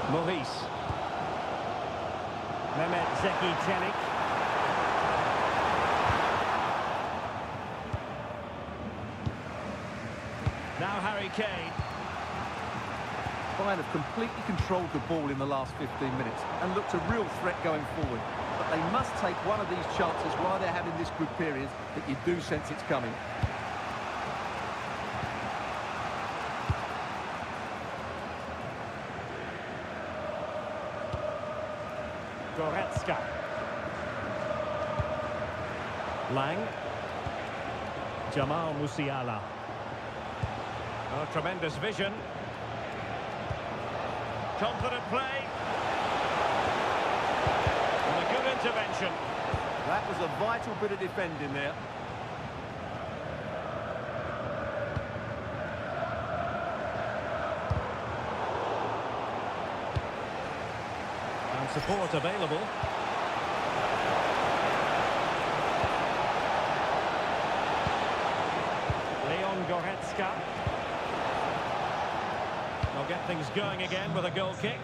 Maurice. Mehmet Zeki Çelik. Now Harry Kane. Bayern have completely controlled the ball in the last 15 minutes and looked a real threat going forward. But they must take one of these chances while they're having this good period that you do sense it's coming. Goretzka. Lang. Jamal Musiala. Oh, tremendous vision. Confident play. And a good intervention. That was a vital bit of defending there. And support available. Leon Goretzka. They'll get things going again with a goal kick.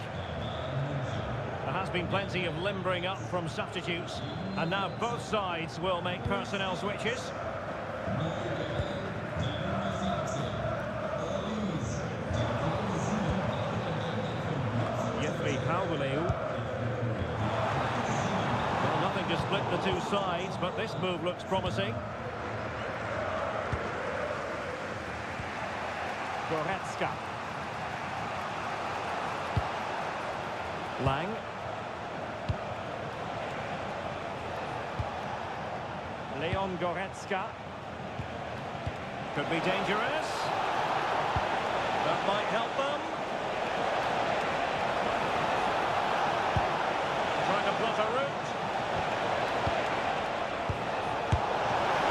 There has been plenty of limbering up from substitutes, and now both sides will make personnel switches. Jeffrey Pauweleu. Well, nothing to split the two sides, but this move looks promising. Goretzka. Lang. Leon Goretzka. Could be dangerous. That might help them. Trying to plot a route.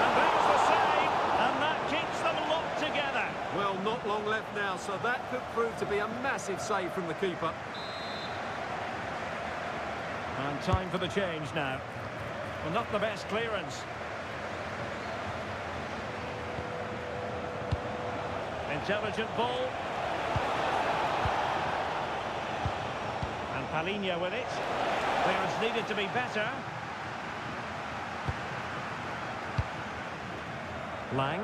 And there's the save, and that keeps them locked together. Well, not long left now, so that could prove to be a massive save from the keeper. And time for the change now. Well, not the best clearance. Intelligent ball. And Palinha with it. Clearance needed to be better. Lang.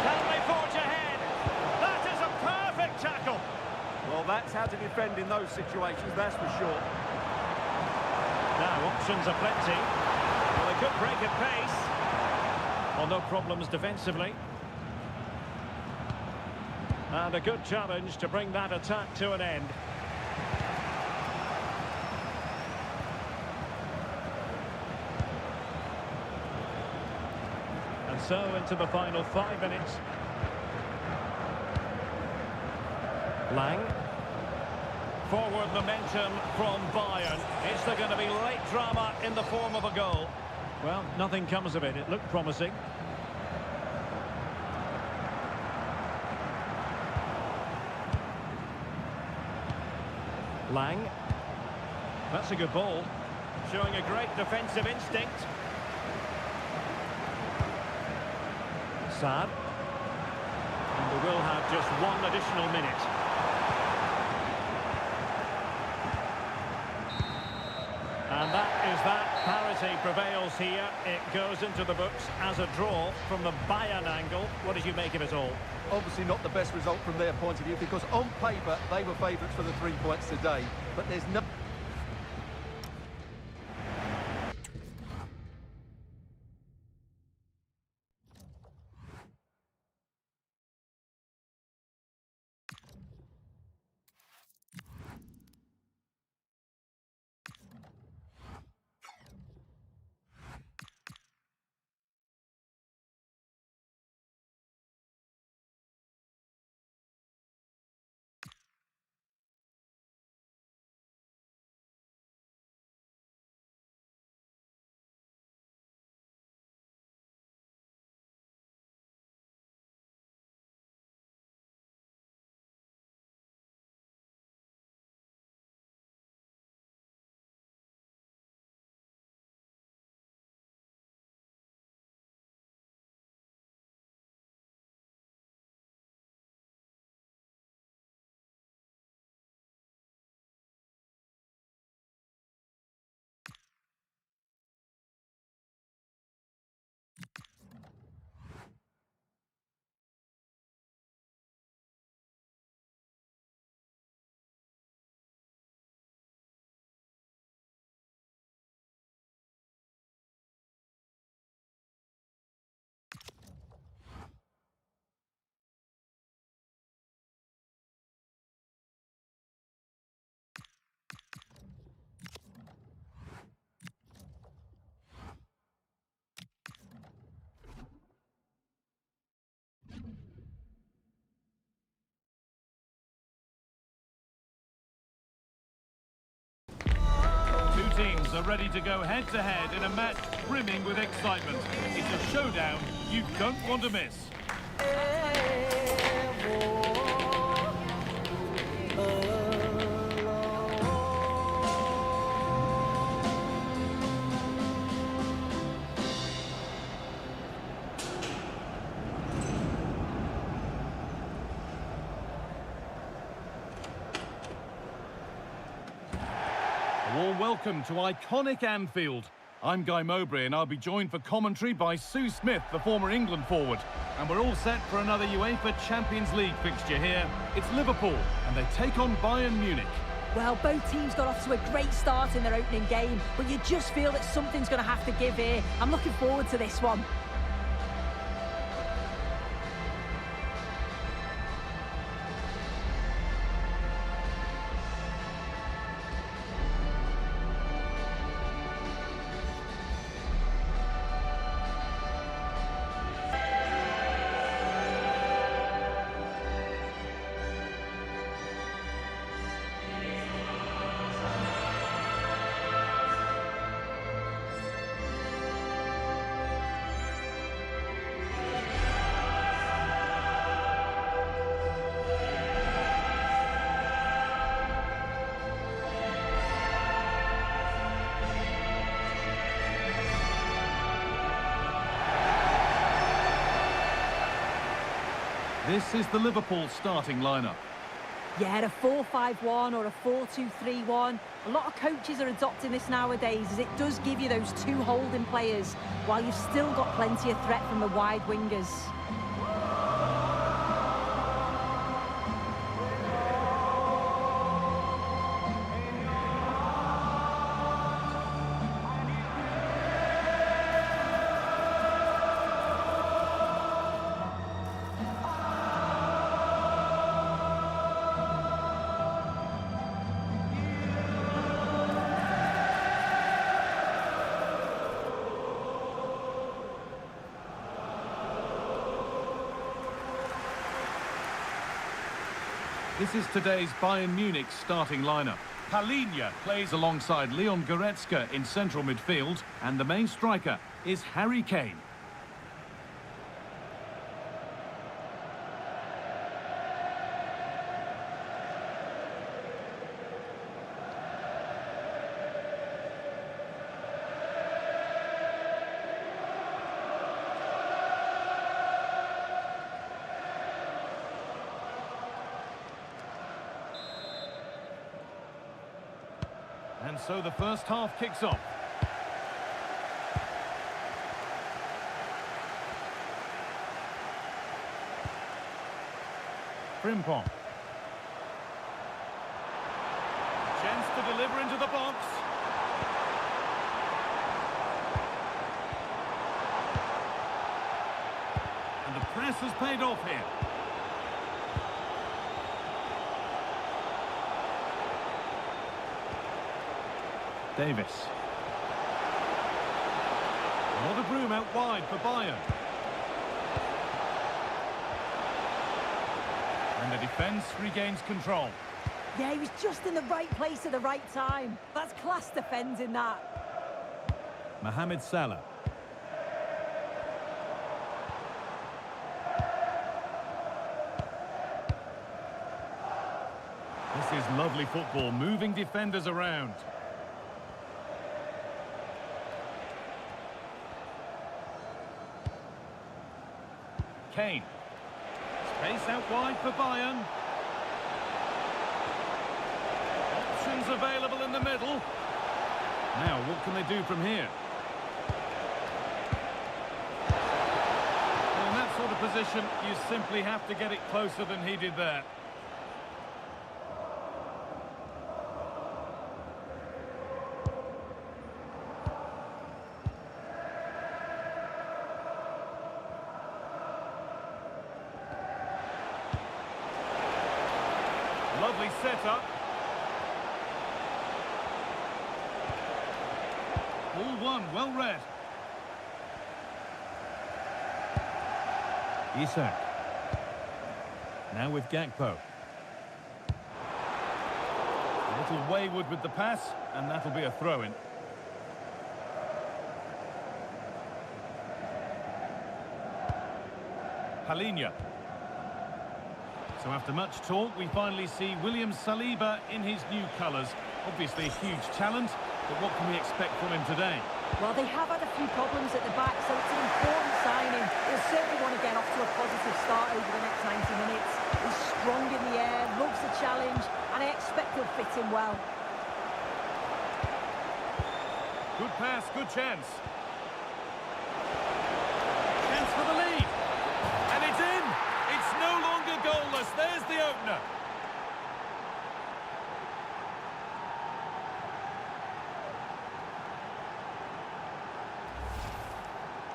Can they forge ahead? That is a perfect tackle. Well, that's how to defend in those situations, that's for sure. Now, options are plenty. Well, they could break at pace. Well, no problems defensively. And a good challenge to bring that attack to an end. And so into the final 5 minutes. Lang. Forward momentum from Bayern. Is there going to be late drama in the form of a goal? Well, nothing comes of it. It looked promising. Lang. That's a good ball. Showing a great defensive instinct. Sad. And we will have just one additional minute. And that is that. Parity prevails here. It goes into the books as a draw from the Bayern angle. What did you make of it all? Obviously not the best result from their point of view, because on paper they were favourites for the 3 points today. But there's no... Two teams are ready to go head-to-head in a match brimming with excitement. It's a showdown you don't want to miss. A warm welcome to iconic Anfield. I'm Guy Mowbray and I'll be joined for commentary by Sue Smith, the former England forward. And we're all set for another UEFA Champions League fixture here. It's Liverpool and they take on Bayern Munich. Well, both teams got off to a great start in their opening game, but you just feel that something's going to have to give here. I'm looking forward to this one. This is the Liverpool starting lineup. Yeah, a 4-5-1 or a 4-2-3-1. A lot of coaches are adopting this nowadays, as it does give you those two holding players, while you've still got plenty of threat from the wide wingers. This is today's Bayern Munich starting lineup. Palinha plays alongside Leon Goretzka in central midfield, and the main striker is Harry Kane. And so the first half kicks off. Frimpong. Chance to deliver into the box. And the press has paid off here. Davis. A lot of room out wide for Bayern. And the defence regains control. Yeah, he was just in the right place at the right time. That's class defending, that. Mohamed Salah. This is lovely football, moving defenders around. Kane. Space out wide for Bayern. Options available in the middle. Now, what can they do from here? Well, in that sort of position, you simply have to get it closer than he did there. Lovely setup. All one, well read. Isak. Now with Gakpo. A little wayward with the pass, and that'll be a throw-in. Palinha. So after much talk, we finally see William Saliba in his new colours. Obviously a huge talent, but what can we expect from him today? Well, they have had a few problems at the back, so it's an important signing. He'll certainly want to get off to a positive start over the next 90 minutes. He's strong in the air, loves the challenge, and I expect he'll fit in well. Good pass, good chance. Chance for the lead. And it's in! It's no longer goalless. There's the opener.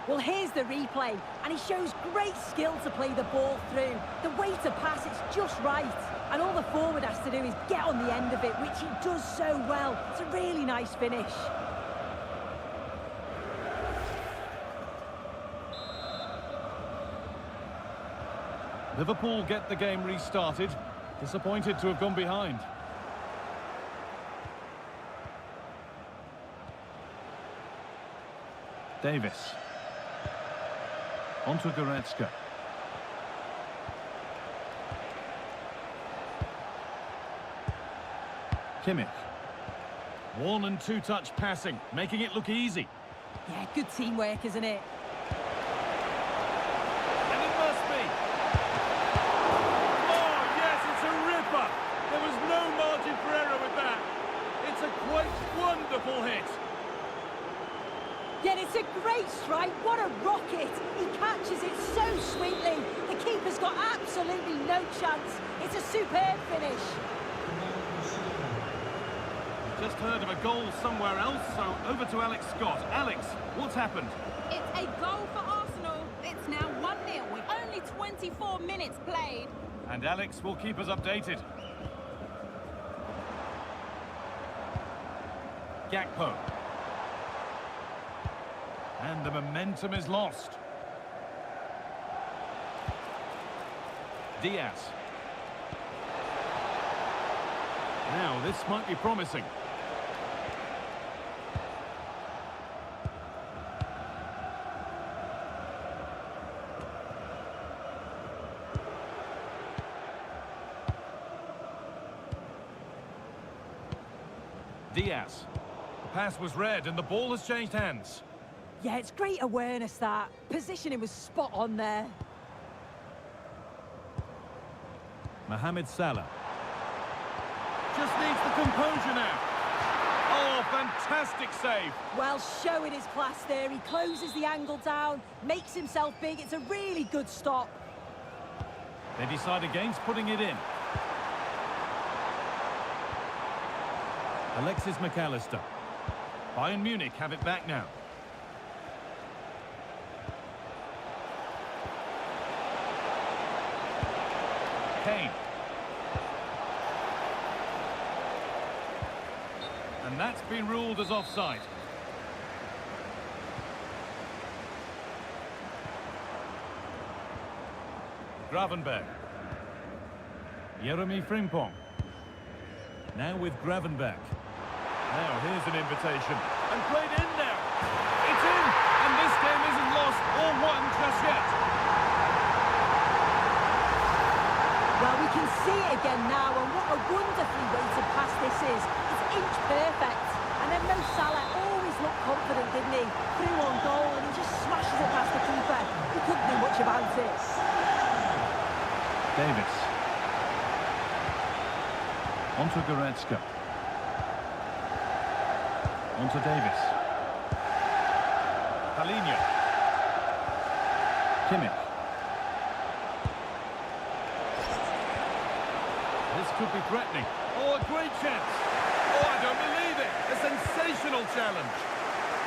Well, here's the replay, and he shows great skill to play the ball through. The way to pass, it's just right. And all the forward has to do is get on the end of it, which he does so well. It's a really nice finish. Liverpool get the game restarted. Disappointed to have gone behind. Davis. On to Goretzka. Kimmich. One and two touch passing, making it look easy. Yeah, good teamwork, isn't it? And it must be. Oh, yes, it's a ripper. There was no margin for error with that. It's a quite wonderful hit. Yeah, it's a great strike. What a rocket. He catches it so sweetly. The keeper's got absolutely no chance. It's a superb finish. Just heard of a goal somewhere else, so over to Alex Scott. Alex, what's happened? It's a goal for Arsenal. It's now 1-0 with only 24 minutes played. And Alex will keep us updated. Gakpo. And the momentum is lost. Diaz. Now, this might be promising. Diaz. The pass was read and the ball has changed hands. Yeah, it's great awareness, that. Positioning was spot on there. Mohamed Salah. Just needs the composure now. Oh, fantastic save. Well, showing his class there. He closes the angle down, makes himself big. It's a really good stop. They decide against putting it in. Alexis McAllister. Bayern Munich have it back now. Kane. And that's been ruled as offside. Gravenberg. Jeremy Frimpong. Now with Gravenberg. Now here's an invitation. And played in now. It's in! And this game isn't lost or won just yet. Well, we can see it again now, and what a wonderfully weighted pass this is. It's inch perfect. And then Mo Salah always looked confident, didn't he? Through on goal, and he just smashes it past the keeper. He couldn't do much about it. Davis. On to Goretzka. On to Davis. Paulinho. Kimmich. This could be threatening. Oh, a great chance. Oh, I don't believe it. A sensational challenge.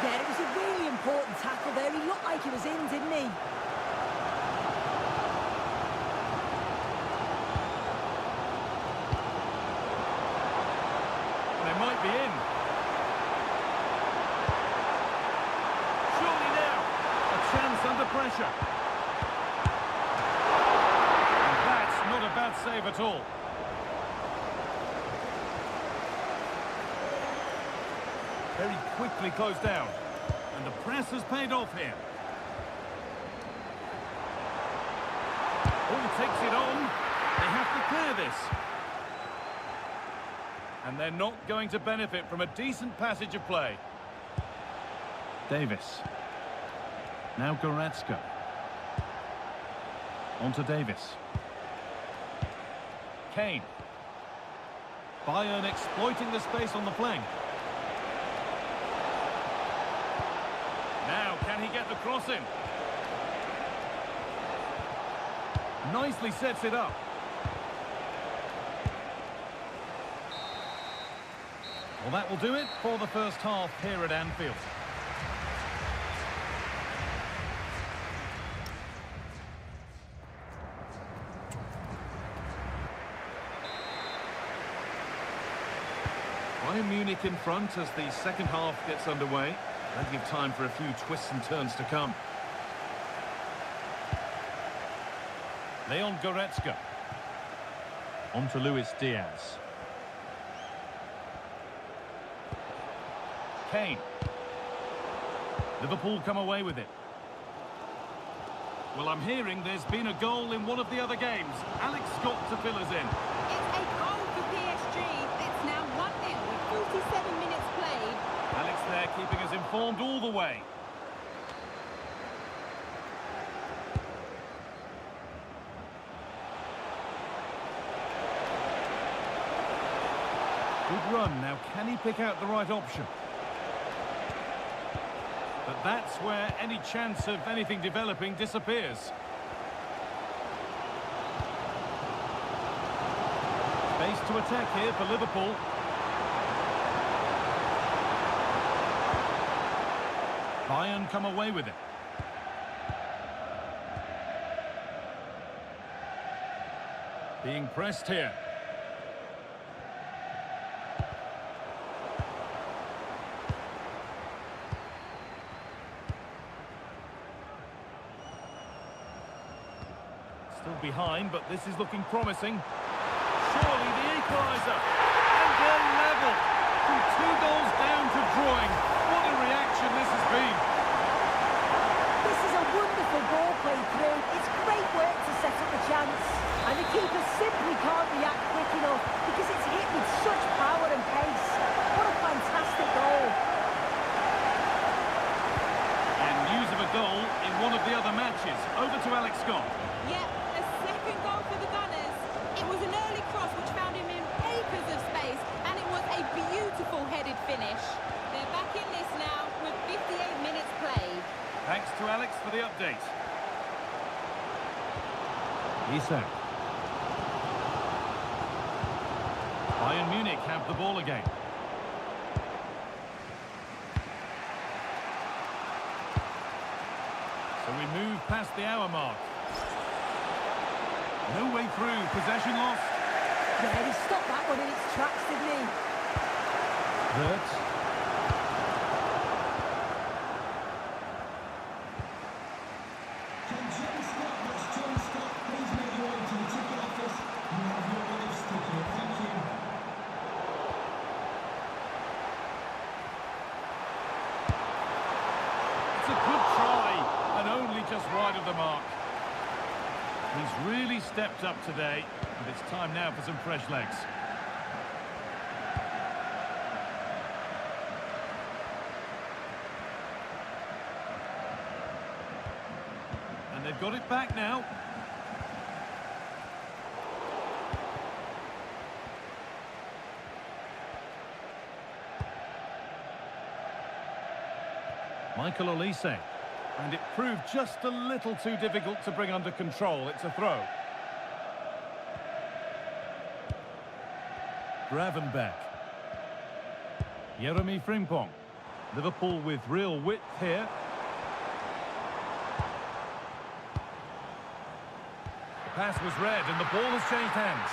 Yeah, it was a really important tackle there. He looked like he was in, didn't he? They might be in. Surely now. A chance under pressure. And that's not a bad save at all. Very quickly closed down. And the press has paid off here. Oh, takes it on. They have to clear this. And they're not going to benefit from a decent passage of play. Davis. Now Goretzka. On to Davis. Kane. Bayern exploiting the space on the flank. Now, can he get the cross in? Nicely sets it up. Well, that will do it for the first half here at Anfield. Bayern Munich in front as the second half gets underway. Plenty of time for a few twists and turns to come. Leon Goretzka. On to Luis Diaz. Kane. Liverpool come away with it. Well, I'm hearing there's been a goal in one of the other games. Alex Scott to fill us in. It's a goal for PSG. It's now 1-0 with 47 minutes played. Alex there keeping us informed all the way. Good run. Now, can he pick out the right option? But that's where any chance of anything developing disappears. Space to attack here for Liverpool. Bayern come away with it. Being pressed here. Still behind, but this is looking promising. Surely the equaliser. And 2 goals down to drawing. What a reaction this has been. This is a wonderful ball played through. It's great work to set up the chance. And the keeper simply can't react quick enough because it's hit with such power and pace. What a fantastic goal. And news of a goal in one of the other matches. Over to Alex Scott. Yep, a second goal for the Gunners. It was an early cross which found him in acres of space, and it was a beautiful headed finish. They're back in this now with 58 minutes played. Thanks to Alex for the update. Isak. Bayern Munich have the ball again. So we move past the hour mark. No way through. Possession lost. Yeah, he stopped that one in its tracks, didn't he? Wirtz. It's a good try, and only just wide of the mark. He's really stepped up today, and it's time now for some fresh legs. And they've got it back now. Michael Olise. And it proved just a little too difficult to bring under control. It's a throw. Gravenberch. Jeremy Frimpong. Liverpool with real width here. The pass was read and the ball has changed hands.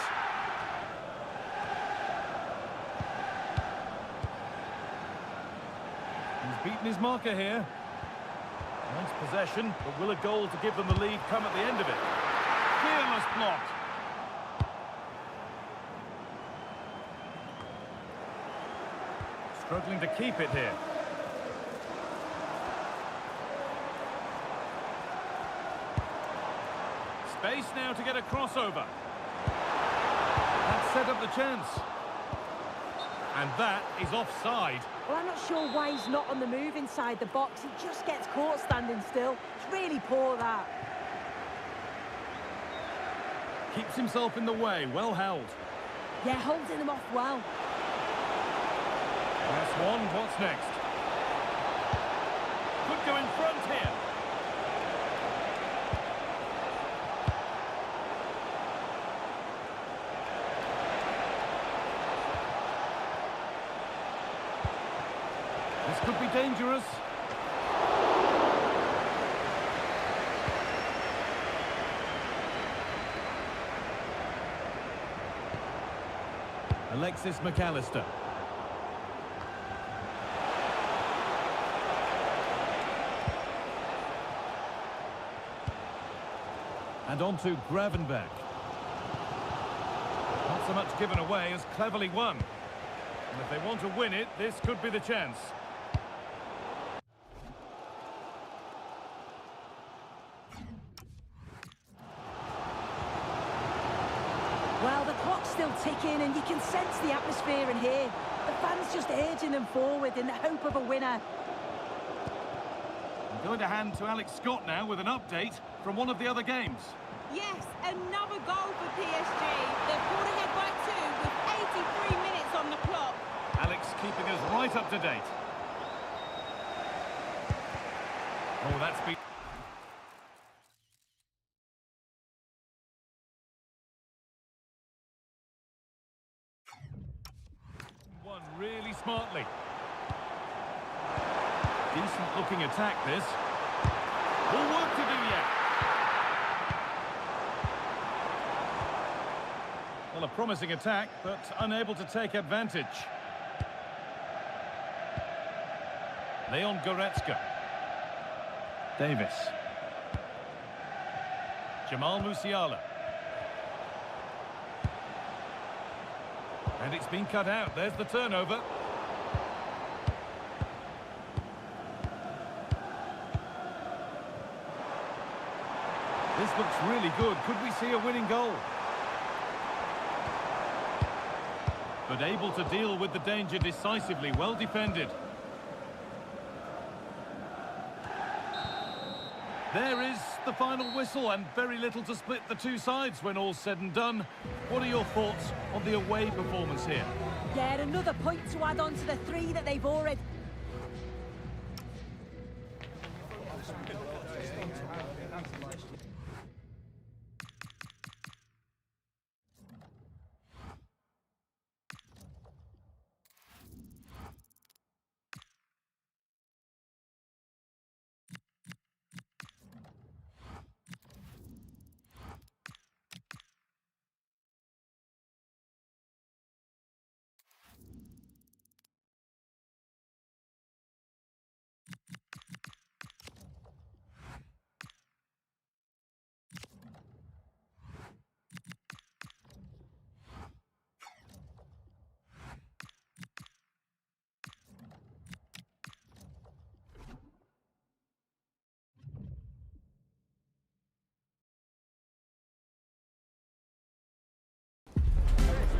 He's beaten his marker here. Nice possession, but will a goal to give them the lead come at the end of it? Fearless block. Struggling to keep it here. Space now to get a crossover. That set up the chance. And that is offside. Well, I'm not sure why he's not on the move inside the box. He just gets caught standing still. It's really poor, that. Keeps himself in the way, well held. Yeah, holding him off well. That's one, what's next? Could go in front here. This could be dangerous. Alexis McAllister. And on to Gravenberch. Not so much given away as cleverly won. And if they want to win it, this could be the chance. Well, the clock's still ticking and you can sense the atmosphere in here. The fans just urging them forward in the hope of a winner. I'm going to hand to Alex Scott now with an update from one of the other games. Yes, another goal for PSG. They're pulled ahead by 2 with 83 minutes on the clock. Alex keeping us right up to date. Oh, that's been... Won really smartly. Decent looking attack, this. More work to do yet. Well, a promising attack, but unable to take advantage. Leon Goretzka. Davis. Jamal Musiala. And it's been cut out. There's the turnover. This looks really good. Could we see a winning goal? But able to deal with the danger decisively. Well defended. There is the final whistle, and very little to split the two sides when all's said and done. What are your thoughts on the away performance here? Yeah, another point to add on to the 3 that they've already...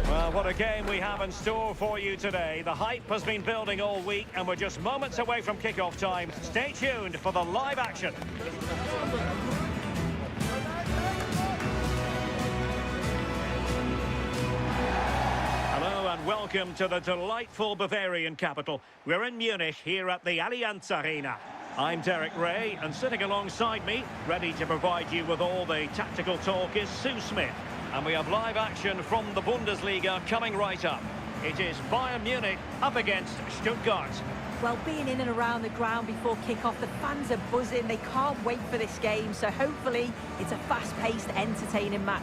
Well, what a game we have in store for you today. The hype has been building all week, and we're just moments away from kickoff time. Stay tuned for the live action. Hello and welcome to the delightful Bavarian capital. We're in Munich here at the Allianz Arena. I'm Derek Ray, and sitting alongside me, ready to provide you with all the tactical talk, is Sue Smith. And we have live action from the Bundesliga coming right up. It is Bayern Munich up against Stuttgart. Well, being in and around the ground before kick-off, the fans are buzzing. They can't wait for this game, so hopefully it's a fast-paced, entertaining match.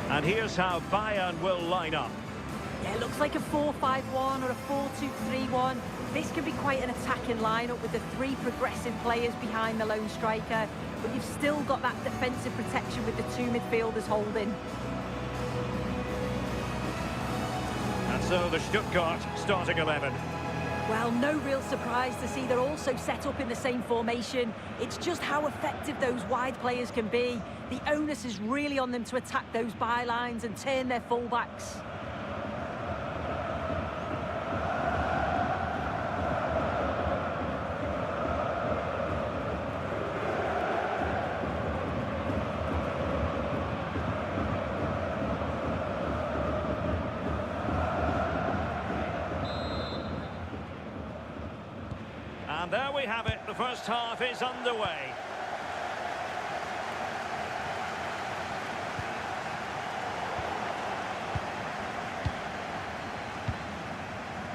And here's how Bayern will line up. Yeah, it looks like a 4-5-1 or a 4-2-3-1. This can be quite an attacking lineup with the 3 progressive players behind the lone striker, but you've still got that defensive protection with the 2 midfielders holding. And so the Stuttgart starting 11. Well, no real surprise to see they're also set up in the same formation. It's just how effective those wide players can be. The onus is really on them to attack those bylines and turn their fullbacks. And there we have it. The first half is underway.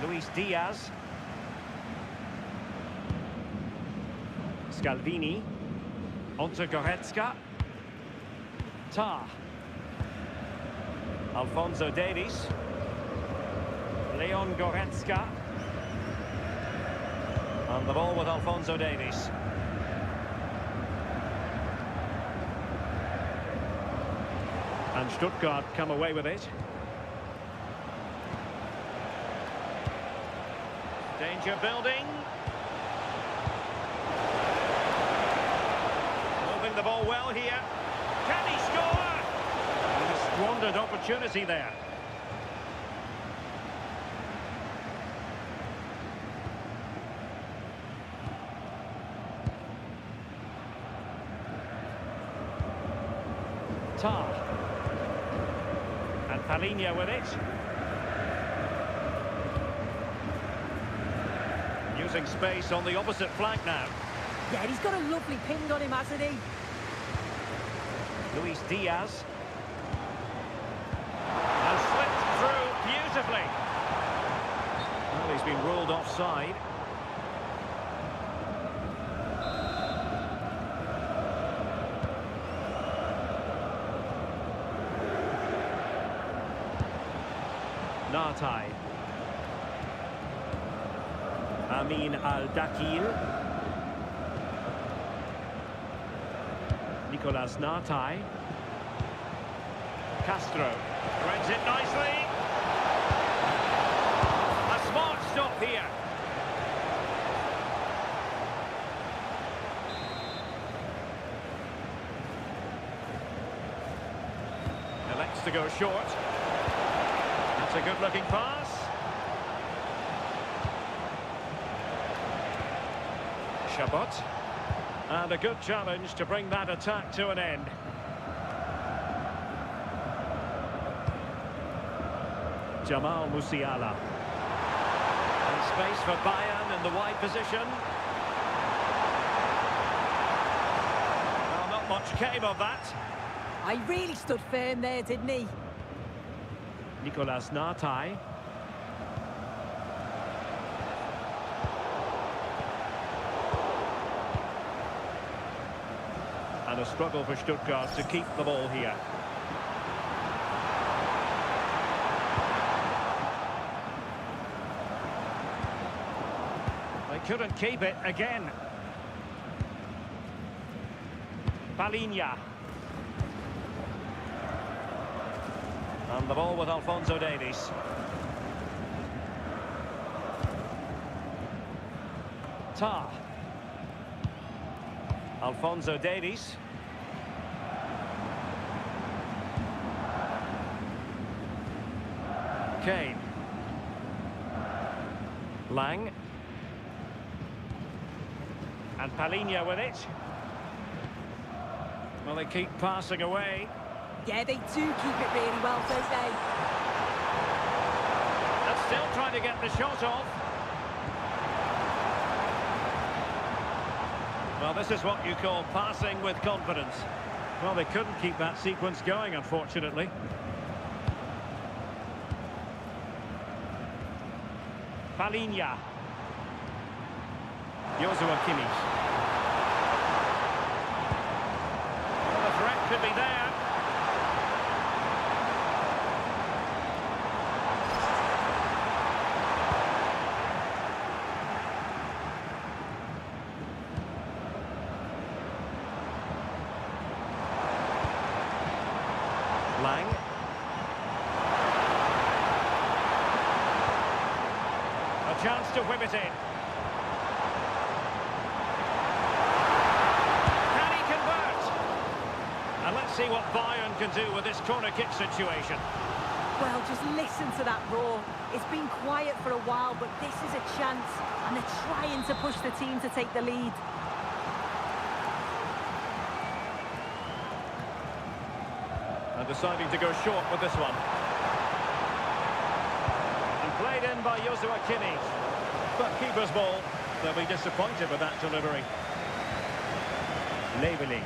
Luis Diaz. Scalvini. Onto Goretzka. Tah. Alphonso Davies. Leon Goretzka. And the ball with Alphonso Davies. And Stuttgart come away with it. Danger building. Moving the ball well here. Can he score? And a squandered opportunity there. Tah. And Palinha with it. Using space on the opposite flank now. Yeah, he's got a lovely ping on him, hasn't he? Luis Diaz. And slipped through beautifully. Well, he's been ruled offside. Nartai. Amin Al-Dakil. Nicolas Nartai. Castro. Threads it nicely. A smart stop here. Elects to go short. That's a good-looking pass. Chabot. And a good challenge to bring that attack to an end. Jamal Musiala. And space for Bayern in the wide position. Well, not much came of that. I really stood firm there, didn't he? Nicolas Nartai. And a struggle for Stuttgart to keep the ball here. They couldn't keep it again. Palinha. And the ball with Alphonso Davies. Tar. Alphonso Davies. Kane. Lang. And Palinha with it. Well, they keep passing away. Yeah, they do keep it really well, don't they? And still trying to get the shot off. Well, this is what you call passing with confidence. Well, they couldn't keep that sequence going, unfortunately. Palinha. Joshua Kimmich. Well, the threat could be there. Lang. A chance to whip it in. Can he convert? And let's see what Bayern can do with this corner kick situation. Well, just listen to that roar. It's been quiet for a while, but this is a chance, and they're trying to push the team to take the lead. And deciding to go short with this one. And played in by Joshua Kimmich. But keeper's ball. They'll be disappointed with that delivery. Leveling.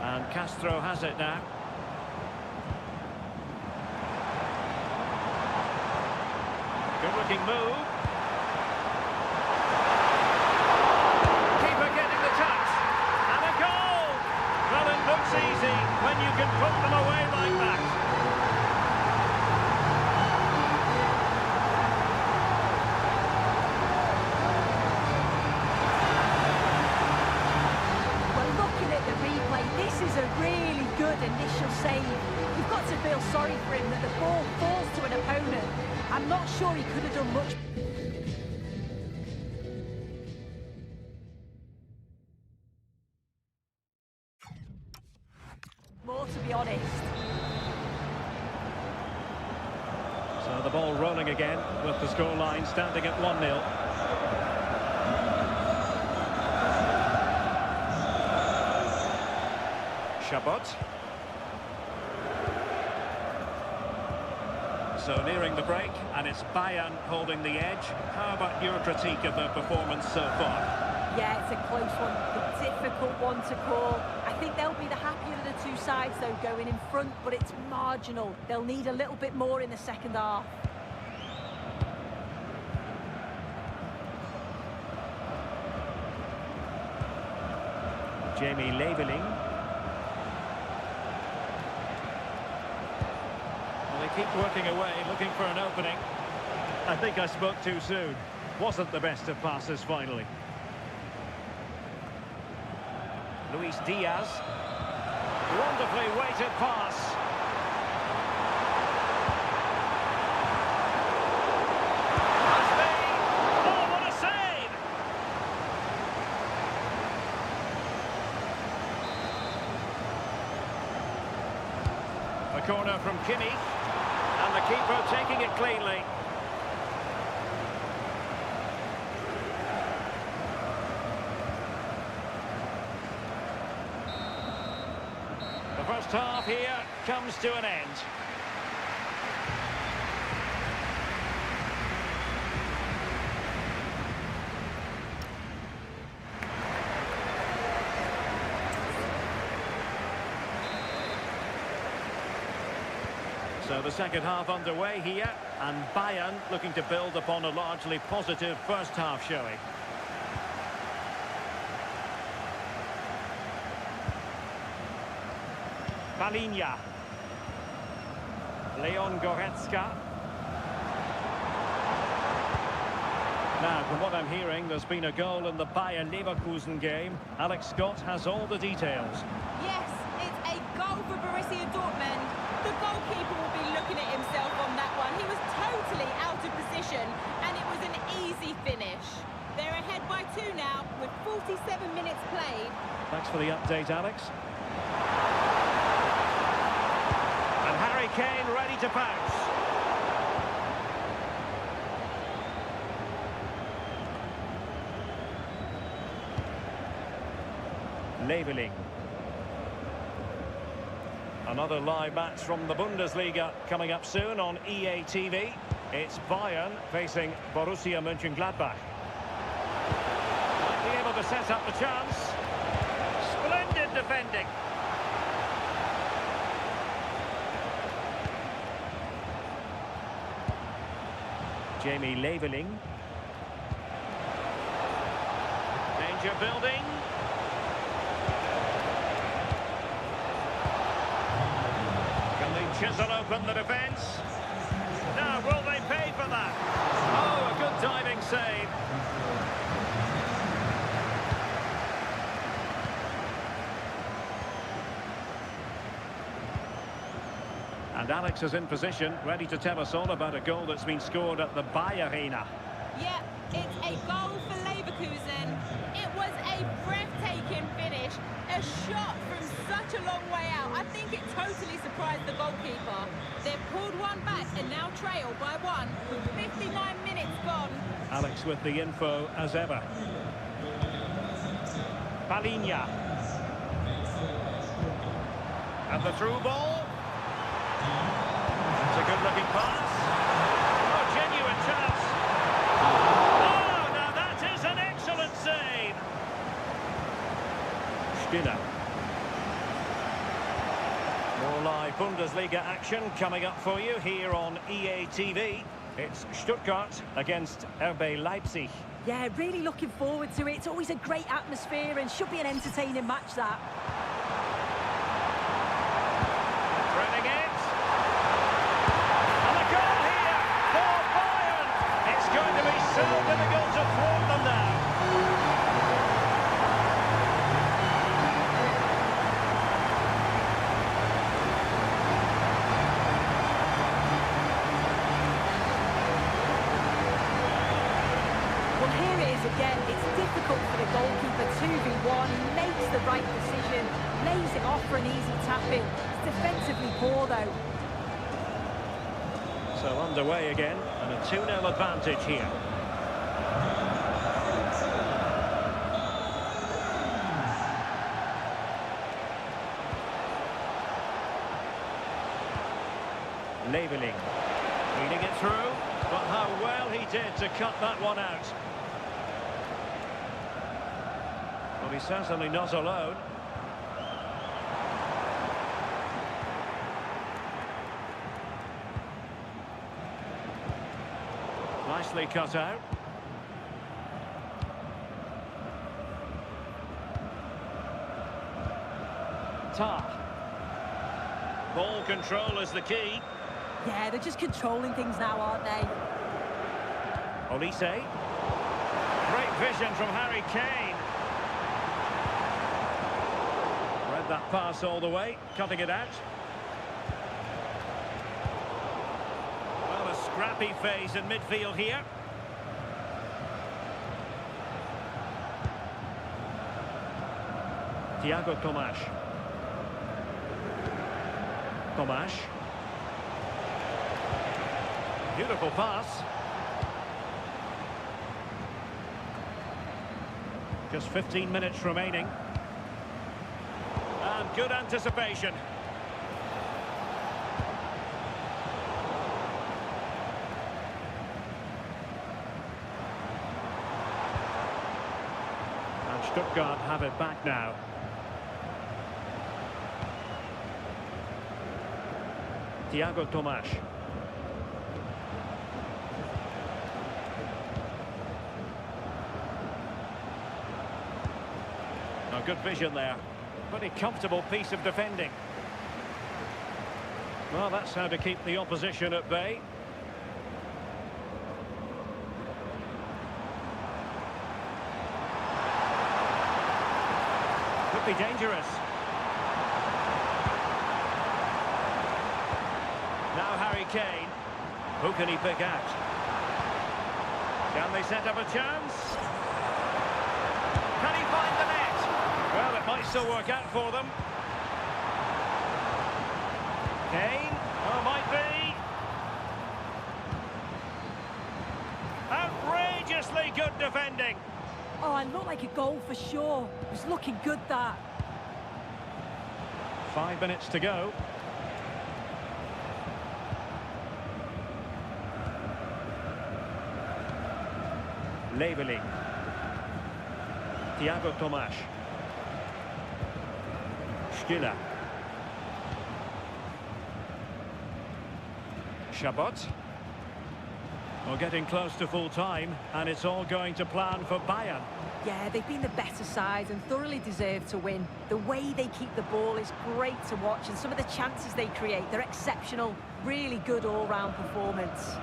And Castro has it now. Good looking move. Keeper getting the touch. And a goal! Well, it looks easy when you can put them away like that. Well, looking at the replay, this is a really good initial save. You've got to feel sorry for him that the ball falls to an opponent. I'm not sure he could have done much. More, to be honest. So the ball rolling again with the scoreline standing at 1-0. Chabot. So nearing the break, and it's Bayern holding the edge. How about your critique of their performance so far? Yeah, it's a close one, a difficult one to call. I think they'll be the happier of the two sides, though, going in front, but it's marginal. They'll need a little bit more in the second half. Jamie Leveling. Well, they keep working away, looking for an opening. I think I spoke too soon. Wasn't the best of passes finally. Luis Diaz. Wonderfully weighted pass. Must be. Oh, what a save! A corner from Kimmich. And the keeper taking it cleanly. The first half here comes to an end. So the second half underway here, and Bayern looking to build upon a largely positive first half showing. Palinha. Leon Goretzka. Now, from what I'm hearing, there's been a goal in the Bayer Leverkusen game. Alex Scott has all the details. Yes, it's a goal for Borussia Dortmund. The goalkeeper will be looking at himself on that one. He was totally out of position, and it was an easy finish. They're ahead by 2 now, with 47 minutes played. Thanks for the update, Alex. And Harry Kane ready to pounce. Leveling. Another live match from the Bundesliga coming up soon on EA TV. It's Bayern facing Borussia Mönchengladbach. Might be able to set up the chance. Splendid defending. Jamie Leveling. Danger building. Chisel open the defence. Now, will they pay for that? Oh, a good diving save. And Alex is in position, ready to tell us all about a goal that's been scored at the Bayer Arena. Yeah, it's a goal for Leverkusen. It was a breathtaking finish. A shot from such a long way out. I think it totally surprised the goalkeeper. They've pulled one back and now trail by 1 with 59 minutes gone. Alex with the info as ever. Palinha. And the through ball. It's a good-looking pass. Oh, genuine chance. Oh, now that is an excellent save. Stiller. More live Bundesliga action coming up for you here on EA TV. It's Stuttgart against RB Leipzig. Yeah, really looking forward to it. It's always a great atmosphere and should be an entertaining match, that. Threading it. And a goal here for Bayern. It's going to be so difficult to thwart them now. Again, it's difficult for the goalkeeper, 2v1. He makes the right decision, lays it off for an easy tap-in. It's defensively poor, though. So underway again, and a 2-0 advantage here. Leveling. Reading it through, but how well he did to cut that one out. Well, he's certainly not alone. Nicely cut out. Ball control is the key. Yeah, they're just controlling things now, aren't they? Olise. Great vision from Harry Kane. Read that pass all the way, cutting it out. Well, a scrappy phase in midfield here. Thiago Tomas. Tomas. Beautiful pass. Just 15 minutes remaining. And good anticipation. And Stuttgart have it back now. Thiago Tomas. A good vision there. Pretty comfortable piece of defending. Well, that's how to keep the opposition at bay. Could be dangerous. Now Harry Kane. Who can he pick out? Can they set up a chance? Can he find the net? Well, it might still work out for them. Kane. Oh, might be. Outrageously good defending. Oh, it looked like a goal for sure. It was looking good, that. 5 minutes to go. Leveling. Thiago Tomas. Stiller. Chabot. Well, getting close to full time, and it's all going to plan for Bayern. Yeah, they've been the better side and thoroughly deserve to win. The way they keep the ball is great to watch, and some of the chances they create, they're exceptional. Really good all-round performance.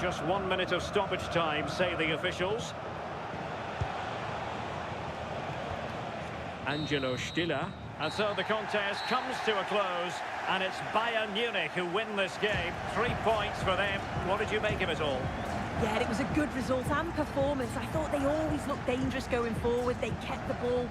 Just 1 minute of stoppage time, say the officials. Angelo Stiller. And so the contest comes to a close, and it's Bayern Munich who win this game. 3 points for them. What did you make of it all? Yeah, it was a good result and performance. I thought they always looked dangerous going forward. They kept the ball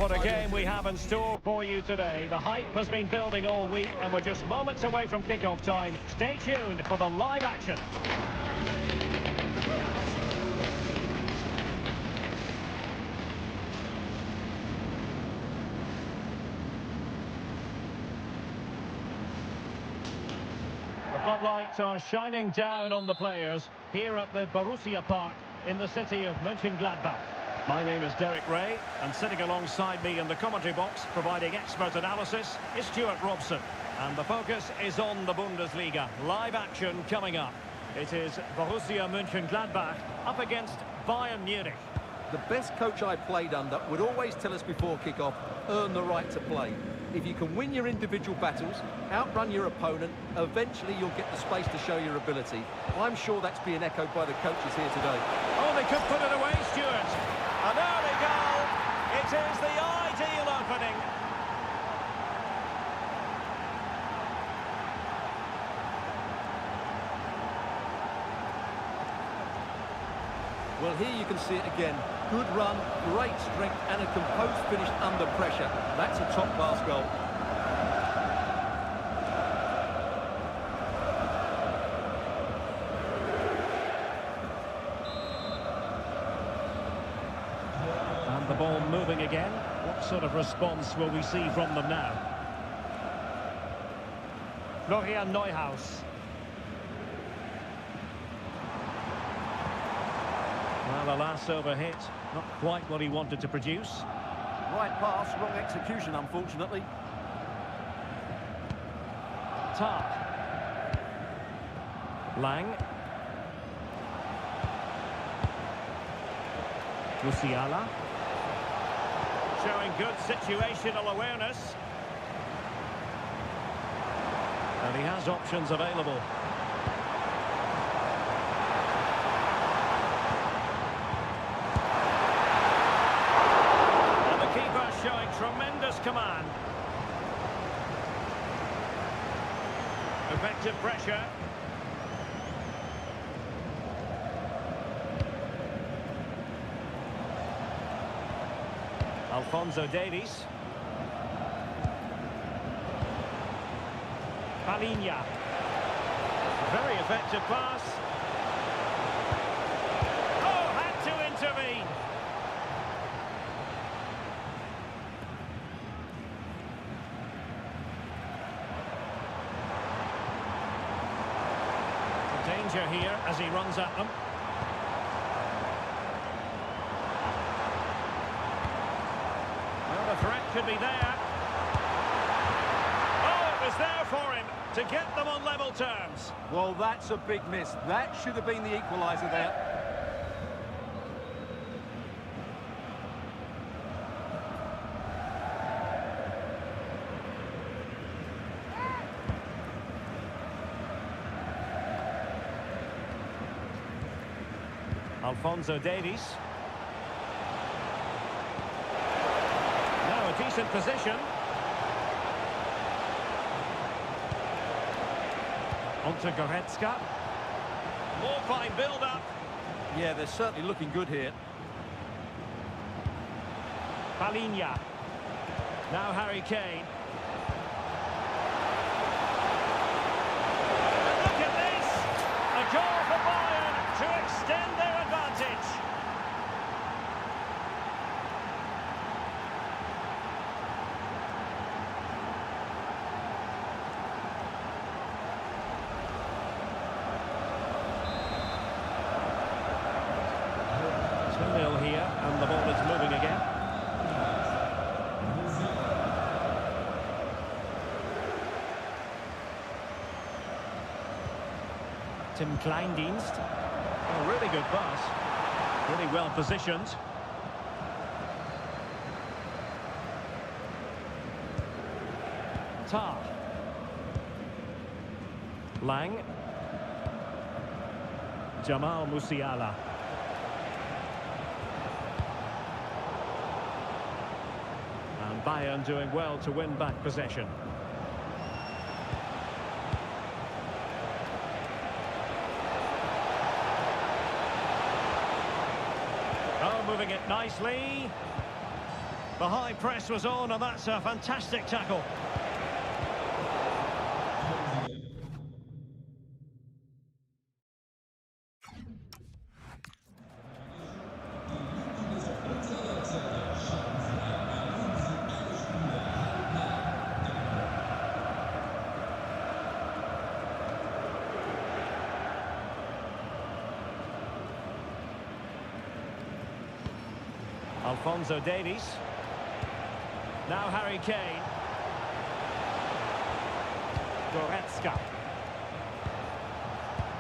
what a game we have in store for you today. The hype has been building all week and we're just moments away from kickoff time. Stay tuned for the live action. The floodlights are shining down on the players here at the Borussia Park in the city of Mönchengladbach. My name is Derek Ray, and sitting alongside me in the commentary box, providing expert analysis, is Stuart Robson. And the focus is on the Bundesliga. Live action coming up. It is Borussia Mönchengladbach up against Bayern Munich. The best coach I played under would always tell us before kick-off, earn the right to play. If you can win your individual battles, outrun your opponent, eventually you'll get the space to show your ability. I'm sure that's being echoed by the coaches here today. Oh, they could put it away, Stuart. An early goal. It is the ideal opening. Well, here you can see it again. Good run, great strength, and a composed finish under pressure. That's a top-class goal. And the ball moving again. What sort of response will we see from them now? Florian Neuhaus. Well, the last over hit, not quite what he wanted to produce. Right pass, wrong execution, unfortunately. Tark. Lang. Musiala. Showing good situational awareness. And he has options available. Showing tremendous command. Effective pressure. Alphonso Davies. Palinha. Very effective pass. Oh, had to intervene. Danger here as he runs at them. Well, the threat could be there. Oh, it was there for him to get them on level terms. Well, that's a big miss. That should have been the equaliser there. Alphonso Davies. Now a decent position. Onto Goretzka. More fine build-up. Yeah, they're certainly looking good here. Palinha. Now Harry Kane. Look at this! A goal for Bayern to extend their advantage. Here, and the ball is moving again. Tim Kleindienst. Oh, really good pass. Really well positioned. Tark. Lang. Jamal Musiala. And Bayern doing well to win back possession. Oh, moving it nicely. The high press was on, and that's a fantastic tackle. Alphonso Davies. Now Harry Kane. Goretzka.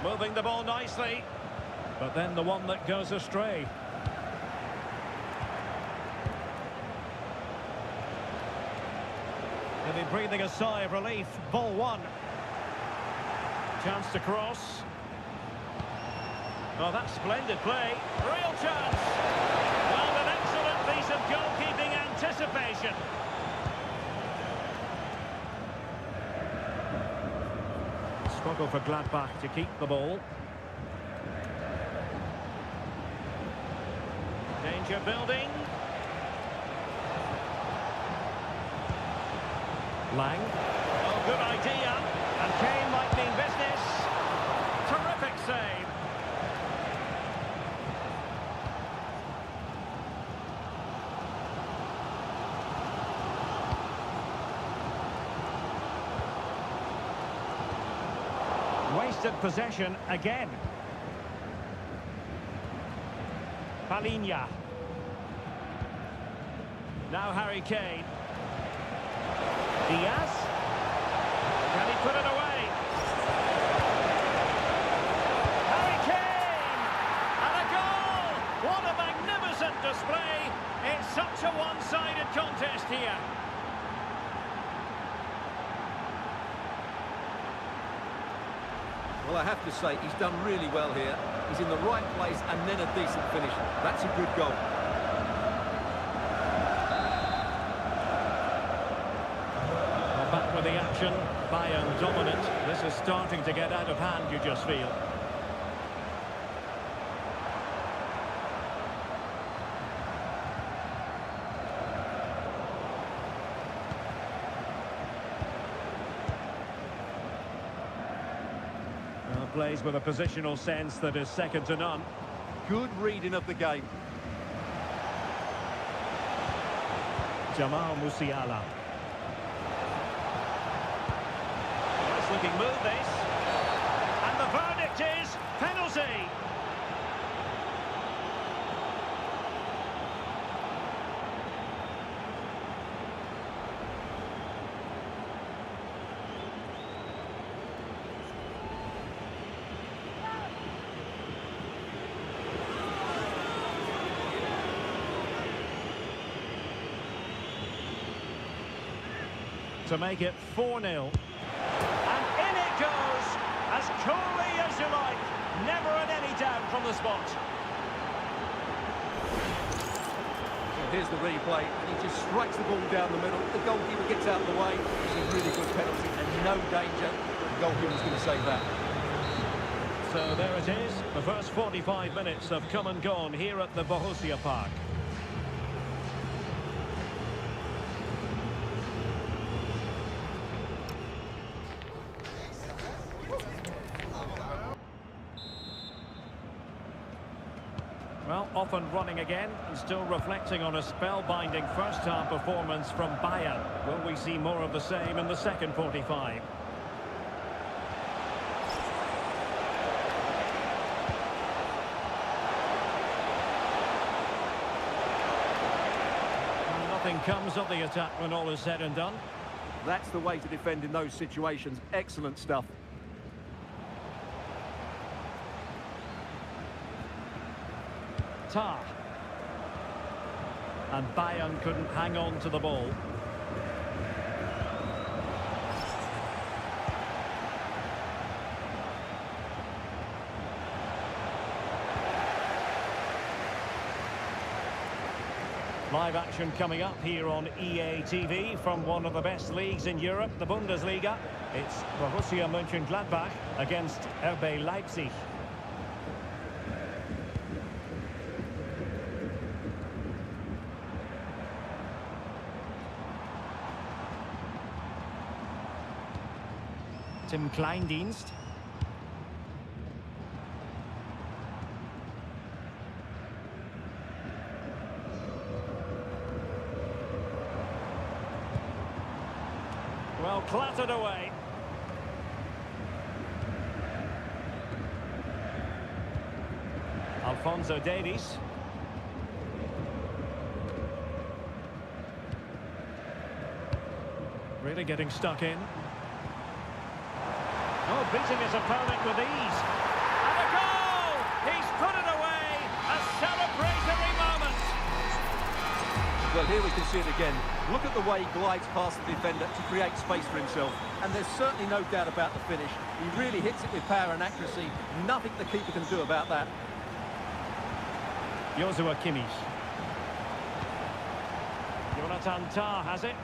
Moving the ball nicely. But then the one that goes astray. They'll be breathing a sigh of relief. Ball one. Chance to cross. Oh, that's splendid play. Real chance. Well, an excellent piece of goalkeeping anticipation. Struggle for Gladbach to keep the ball. Danger building. Lang. Oh, good idea. And Kane might mean business. Terrific save. Wasted possession again. Palinha. Now Harry Kane. Diaz. Can he put it away? Harry Kane! And a goal! What a magnificent display! It's such a one-sided contest here. Well, I have to say, he's done really well here. He's in the right place and then a decent finish. That's a good goal. Well, back with the action. Bayern dominant. This is starting to get out of hand, you just feel. Plays with a positional sense that is second to none. Good reading of the game. Jamal Musiala. Nice looking move this. And the verdict is penalty. To make it 4-0. And in it goes, as coolly as you like. Never in any doubt from the spot. Here's the replay, and he just strikes the ball down the middle. The goalkeeper gets out of the way. It's a really good penalty and no danger. The goalkeeper's going to save that. So there it is, the first 45 minutes have come and gone here at the Borussia Park. Well, off and running again, and still reflecting on a spellbinding first-half performance from Bayern. Will we see more of the same in the second 45? And nothing comes of the attack when all is said and done. That's the way to defend in those situations. Excellent stuff. And Bayern couldn't hang on to the ball. Live action coming up here on EA TV from one of the best leagues in Europe, the Bundesliga. It's Borussia Mönchengladbach against RB Leipzig. Tim Kleindienst. Well, clattered away. Alphonso Davies. Really getting stuck in. Oh, beating his opponent with ease. And a goal! He's put it away! A celebratory moment! Well, here we can see it again. Look at the way he glides past the defender to create space for himself. And there's certainly no doubt about the finish. He really hits it with power and accuracy. Nothing the keeper can do about that. Joshua Kimmich. Jonathan Tah has it.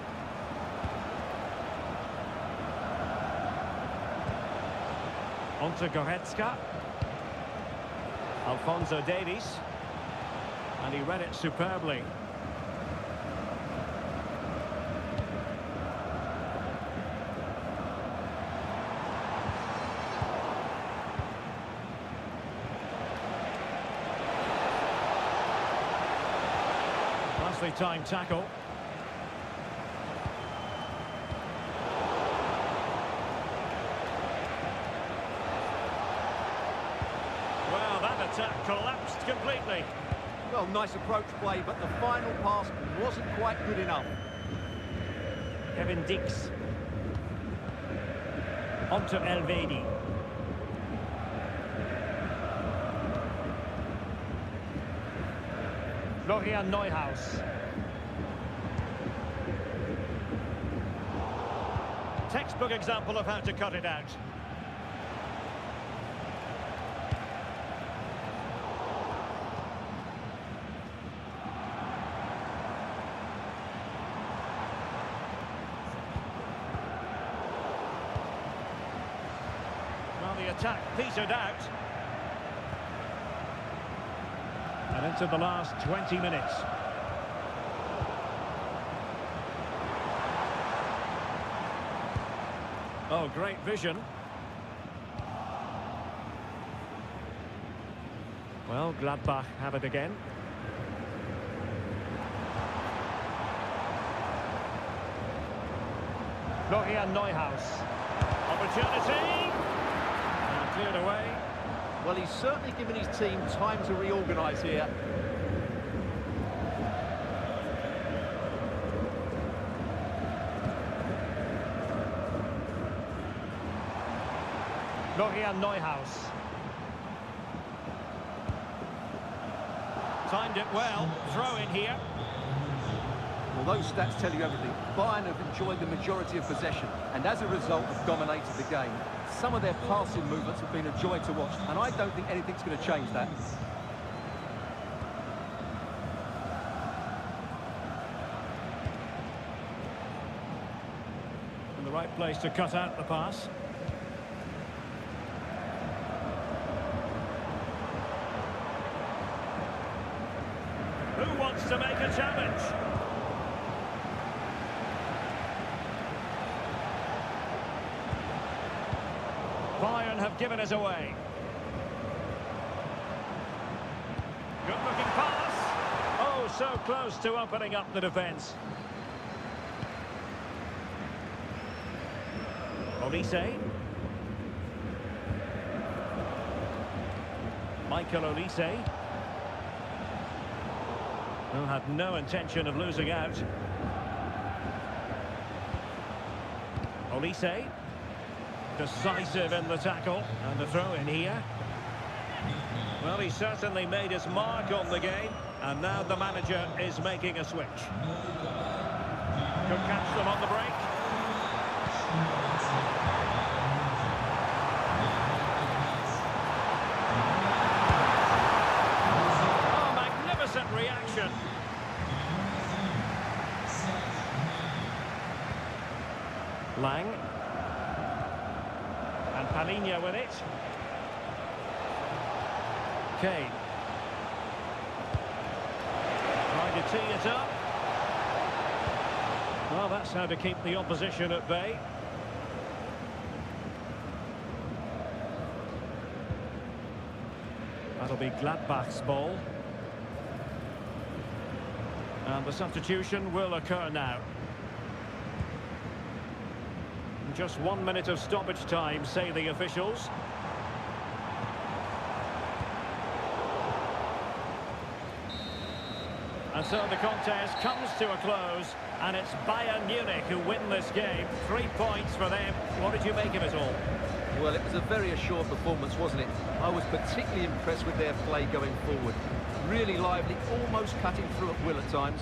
On to Goretzka. Alphonso Davies. And he read it superbly. Nicely timed tackle. Well, that attack collapsed completely. Well, nice approach play, but the final pass wasn't quite good enough. Kevin Dix. On to Elvedi. Florian Neuhaus. Textbook example of how to cut it out. Well, the attack petered out. And into the last 20 minutes. Oh, great vision. Well, Gladbach have it again. Florian Neuhaus. Opportunity. And cleared away. Well, he's certainly given his team time to reorganise here. Florian Neuhaus. Timed it well. Throw in here. Well, those stats tell you everything. Bayern have enjoyed the majority of possession and as a result have dominated the game. Some of their passing movements have been a joy to watch, and I don't think anything's going to change that. In the right place to cut out the pass. Who wants to make a challenge? Bayern have given us away. Good looking pass. Oh, so close to opening up the defence. Olise. Michael Olise. Who had no intention of losing out. Olise. Decisive in the tackle. And the throw in here. Well, he certainly made his mark on the game. And now the manager is making a switch. Could catch them on the break. Oh, magnificent reaction. Lang. And Palinha with it. Kane. Trying to tee it up. Well, that's how to keep the opposition at bay. That'll be Gladbach's ball. And the substitution will occur now. Just 1 minute of stoppage time, say the officials. And so the contest comes to a close, and it's Bayern Munich who win this game. 3 points for them. What did you make of it all? Well, it was a very assured performance, wasn't it? I was particularly impressed with their play going forward. Really lively, almost cutting through at will at times.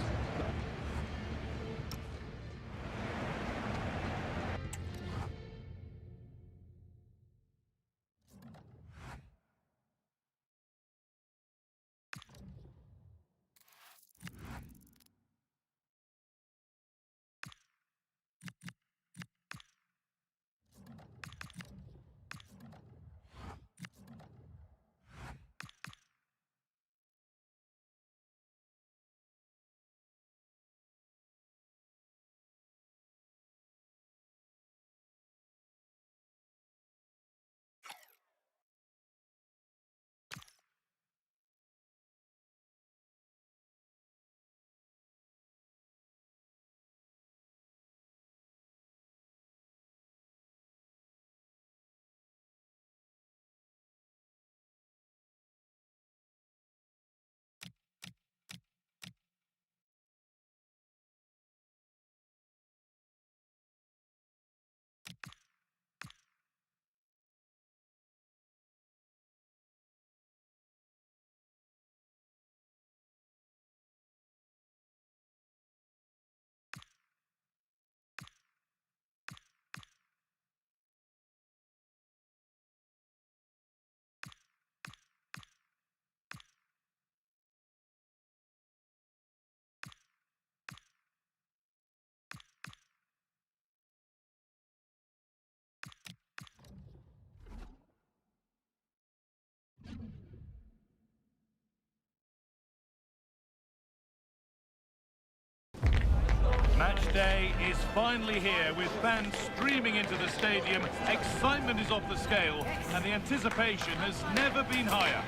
Match day is finally here with fans streaming into the stadium. Excitement is off the scale and the anticipation has never been higher.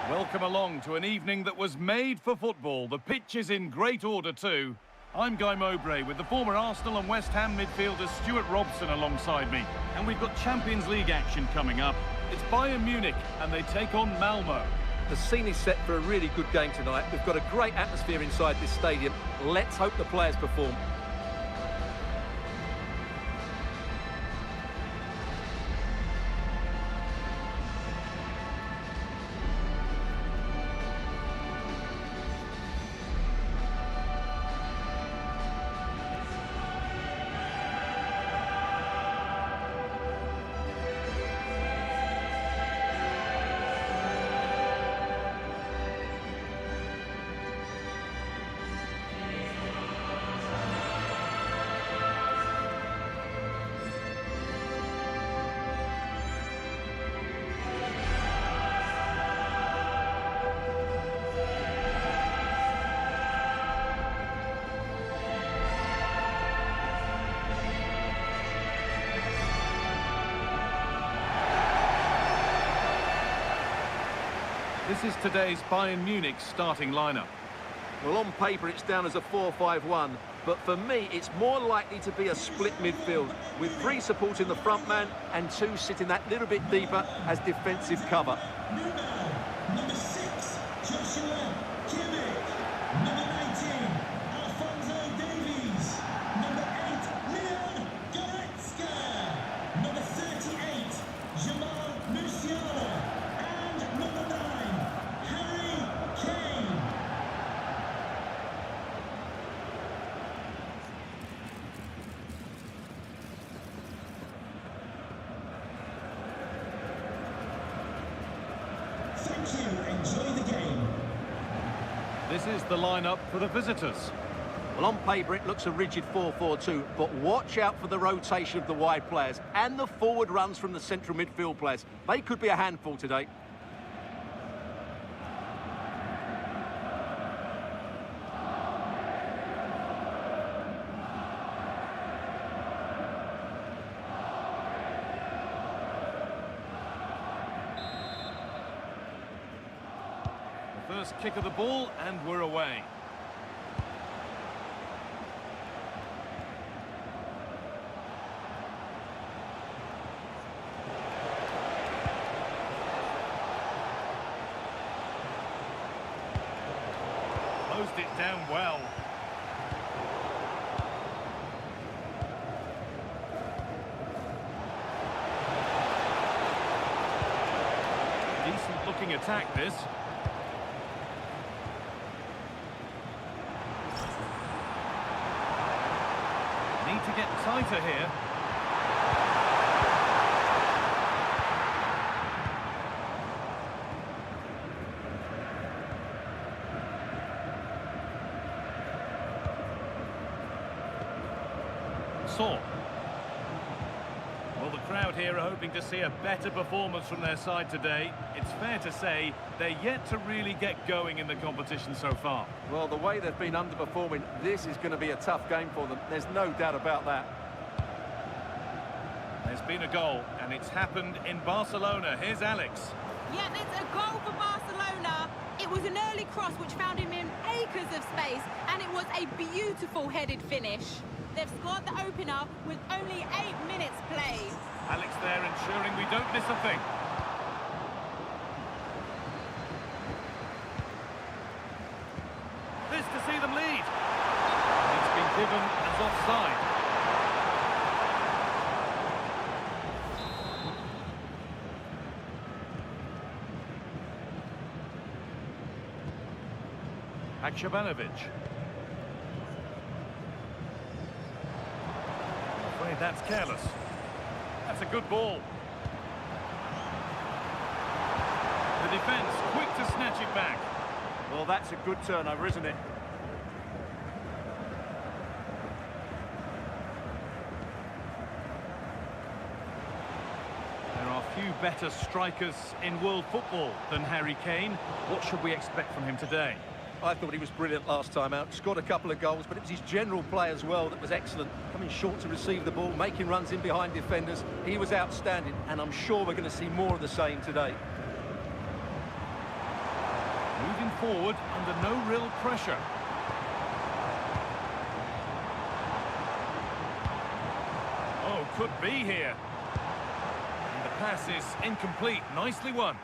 Welcome along to an evening that was made for football. The pitch is in great order too. I'm Guy Mowbray with the former Arsenal and West Ham midfielder Stuart Robson alongside me. And we've got Champions League action coming up. It's Bayern Munich and they take on Malmo. The scene is set for a really good game tonight. We've got a great atmosphere inside this stadium. Let's hope the players perform. This is today's Bayern Munich starting lineup. Well, on paper it's down as a 4-5-1, but for me it's more likely to be a split midfield with 3 supporting the front man and 2 sitting that little bit deeper as defensive cover. Number 6, Joshua Kimmich. Number 19, Alphonso Davies. Number 8, Leon Goretzka. Number 38, Jamal Musiala. And number 9, Harry Kane. Thank you. Enjoy the game. This is the lineup for the visitors. Well, on paper, it looks a rigid 4-4-2, but watch out for the rotation of the wide players and the forward runs from the central midfield players. They could be a handful today. The first kick of the ball, and we're away. Closed it down well. Decent looking attack, this. Need to get tighter here. Saw. Well, the crowd here are hoping to see a better performance from their side today. It's fair to say they're yet to really get going in the competition so far. Well, the way they've been underperforming, this is going to be a tough game for them. There's no doubt about that. There's been a goal, and it's happened in Barcelona. Here's Alex. Yeah, it's a goal for Barcelona. It was an early cross which found him in acres of space, and it was a beautiful headed finish. They've scored the opener with only 8 minutes played. Alex there ensuring we don't miss a thing. This to see them lead. It's been given as offside. Haksabanovic. Afraid that's careless. That's a good ball. The defence quick to snatch it back. Well, that's a good turnover, isn't it? There are few better strikers in world football than Harry Kane. What should we expect from him today? I thought he was brilliant last time out. Scored a couple of goals, but it was his general play as well that was excellent. Coming short to receive the ball, making runs in behind defenders. He was outstanding, and I'm sure we're going to see more of the same today. Moving forward under no real pressure. Oh, could be here. And the pass is incomplete. Nicely won.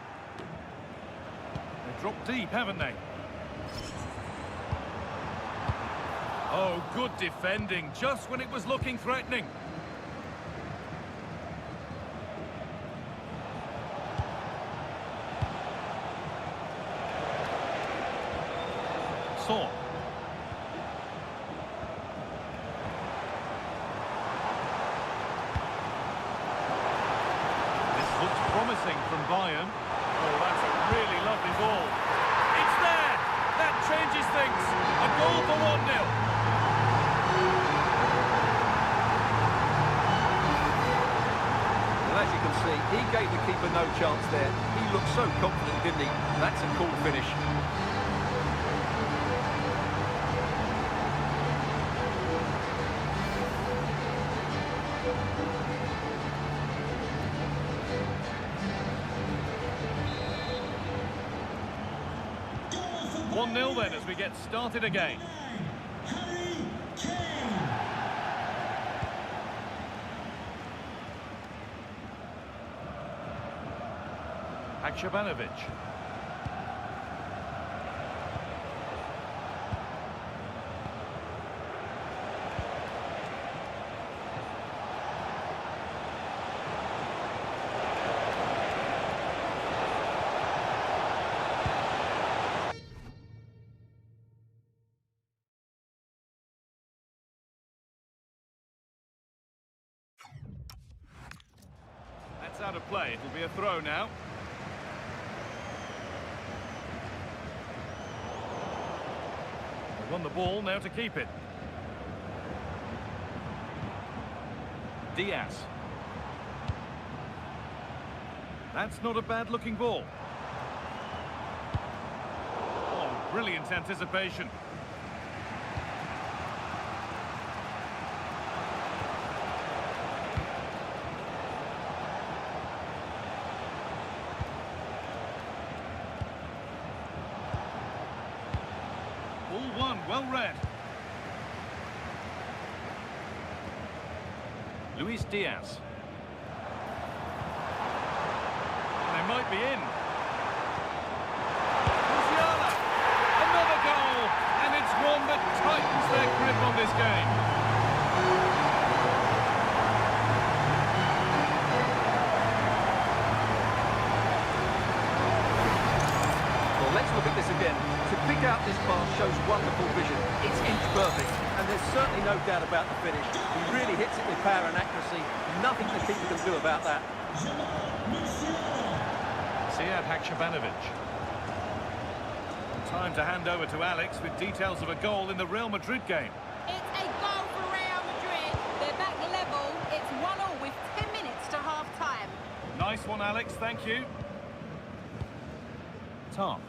They dropped deep, haven't they? Oh, good defending, just when it was looking threatening. Saw. This looks promising from Bayern. Oh, that's a really lovely ball. It's there! That changes things. A goal for 1-0. As you can see, he gave the keeper no chance there. He looked so confident, didn't he? That's a cool finish. Goal for 1-0 then as we get started again. Harry Kane. Haksabanovic. That's out of play. It'll be a throw now. Won the ball, now to keep it. Diaz. That's not a bad-looking ball. Oh, brilliant anticipation. Ball one, well read. Luis Diaz. They might be in. Musiala! Another goal! And it's one that tightens their grip on this game. Well, let's look at this again. To pick out this pass shows wonderful vision. It's inch perfect, and there's certainly no doubt about the finish. He really hits it with power and accuracy. Nothing the keeper can do about that. Sead Haksabanovic. Time to hand over to Alex with details of a goal in the Real Madrid game. It's a goal for Real Madrid. They're back level. It's 1-1 with 10 minutes to half-time. Nice one, Alex, thank you. Tom.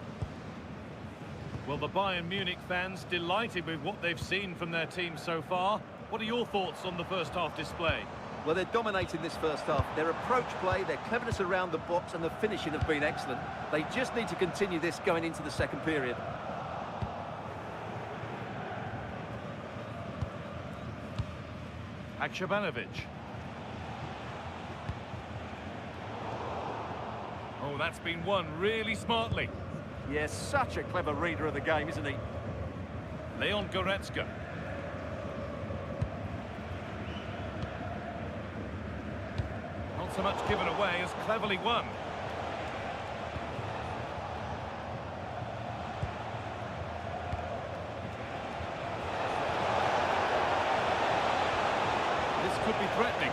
Well, the Bayern Munich fans delighted with what they've seen from their team so far. What are your thoughts on the first half display? Well, they're dominating this first half. Their approach play, their cleverness around the box and the finishing have been excellent. They just need to continue this going into the second period. Haksabanovic. Oh, that's been won really smartly. Yes, such a clever reader of the game, isn't he? Leon Goretzka. Not so much given away as cleverly won. This could be threatening.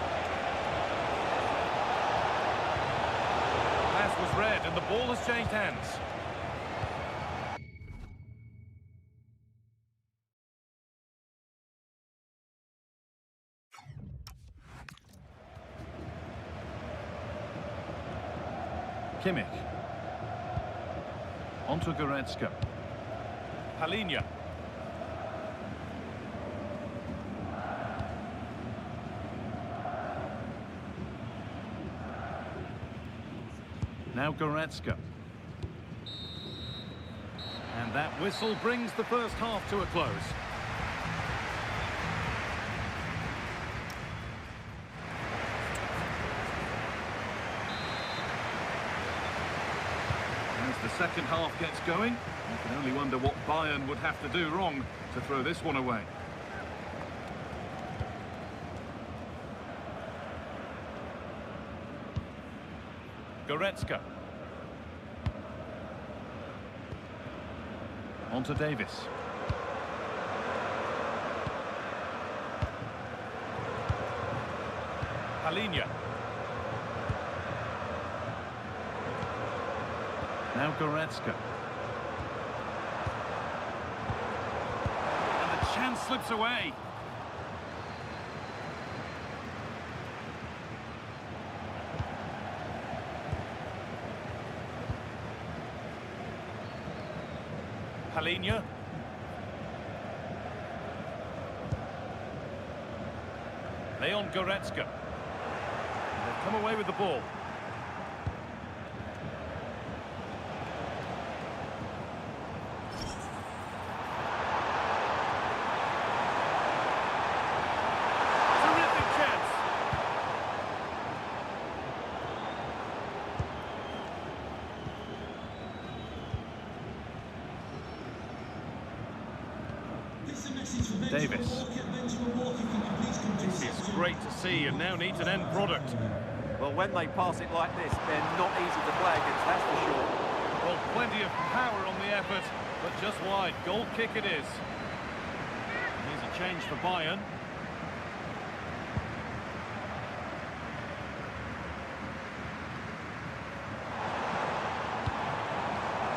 Pass was red and the ball has changed hands. Kimmich. Onto Goretzka. Palinha. Now Goretzka. And that whistle brings the first half to a close. As the second half gets going, you can only wonder what Bayern would have to do wrong to throw this one away. Goretzka. Onto Davis. Palinha. Now Goretzka. And the chance slips away. Palinha. Leon Goretzka. They've come away with the ball. Terrific chance. Davis. This is great to see and now needs an end product. Well, when they pass it like this, they're not easy to play against, that's for sure. Well, plenty of power on the effort, but just wide. Goal kick it is. Here's a change for Bayern.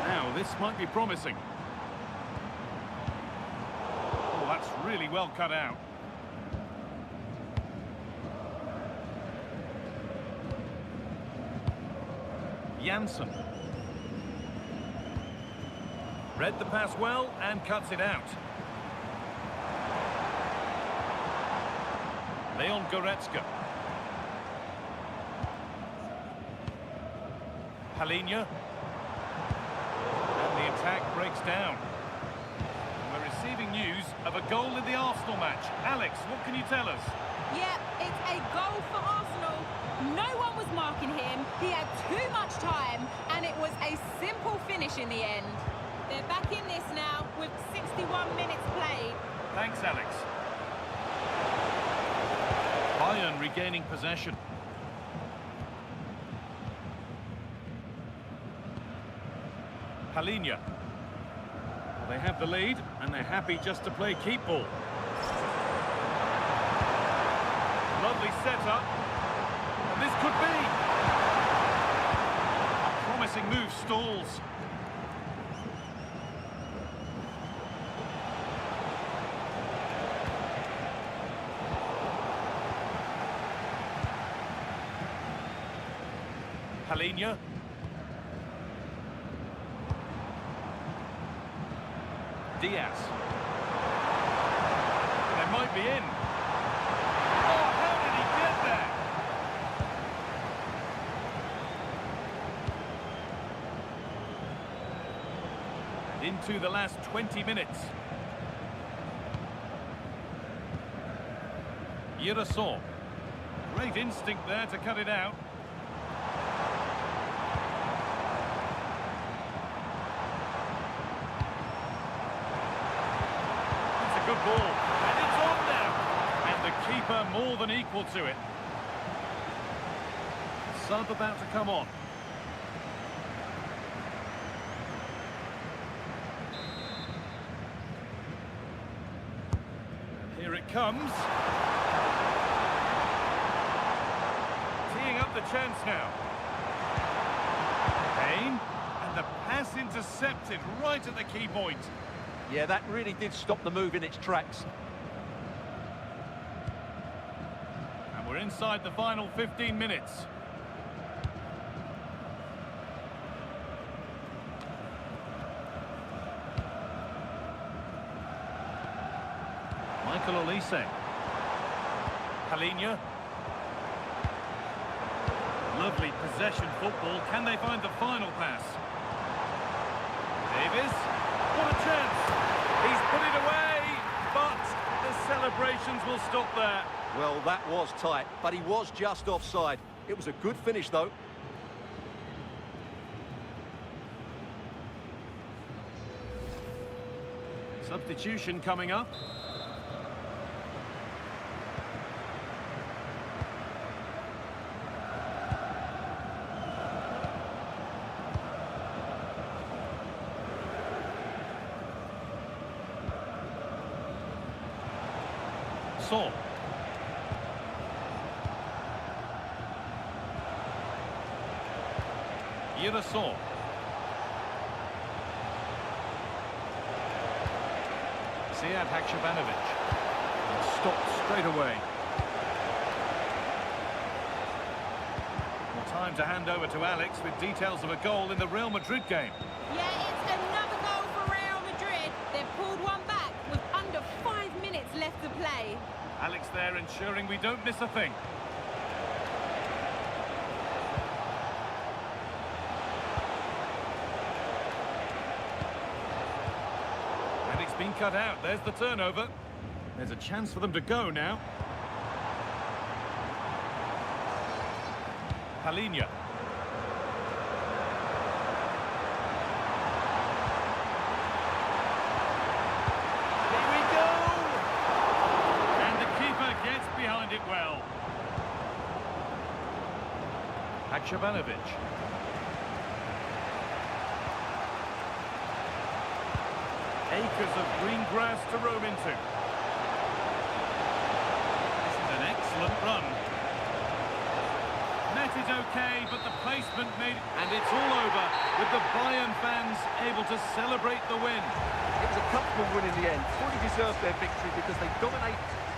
Now, this might be promising. That's really well cut out. Janssen. Read the pass well and cuts it out. Leon Goretzka. Halinha. And the attack breaks down. And we're receiving news of a goal in the Arsenal match. Alex, what can you tell us? Yep, it's a goal for Arsenal. No one was marking him. He had too much time, and it was a simple finish in the end. They're back in this now with 61 minutes played. Thanks, Alex. Bayern regaining possession. Halinha. Well, they have the lead, and they're happy just to play keep ball. Lovely setup. And this could be. A promising move stalls. Halinha. Diaz. They might be in. Oh, how did he get there? Into the last 20 minutes. Girasol. Great instinct there to cut it out. Good ball, and it's on now, and the keeper more than equal to it. Sub about to come on. Here it comes. Teeing up the chance now. Kane, and the pass intercepted right at the key point. Yeah, that really did stop the move in its tracks. And we're inside the final 15 minutes. Michael Olise. Halinha. Lovely possession football. Can they find the final pass? Davis. What a chance! He's put it away, but the celebrations will stop there. Well, that was tight, but he was just offside. It was a good finish, though. Substitution coming up. Saul. Girasol. Sead Haksabanovic. Stopped straight away. Well, time to hand over to Alex with details of a goal in the Real Madrid game. Yeah, it's another goal for Real Madrid. They've pulled one back with under 5 minutes left to play. Alex there ensuring we don't miss a thing. And it's been cut out. There's the turnover. There's a chance for them to go now. Halinha. Here we go! And the keeper gets behind it well. Haksabanovic. Acres of green grass to roam into. This is an excellent run. Net is okay, but the placement made... And it's all over. with the Bayern fans able to celebrate the win. It was a comfortable win in the end. Fully deserved their victory because they dominated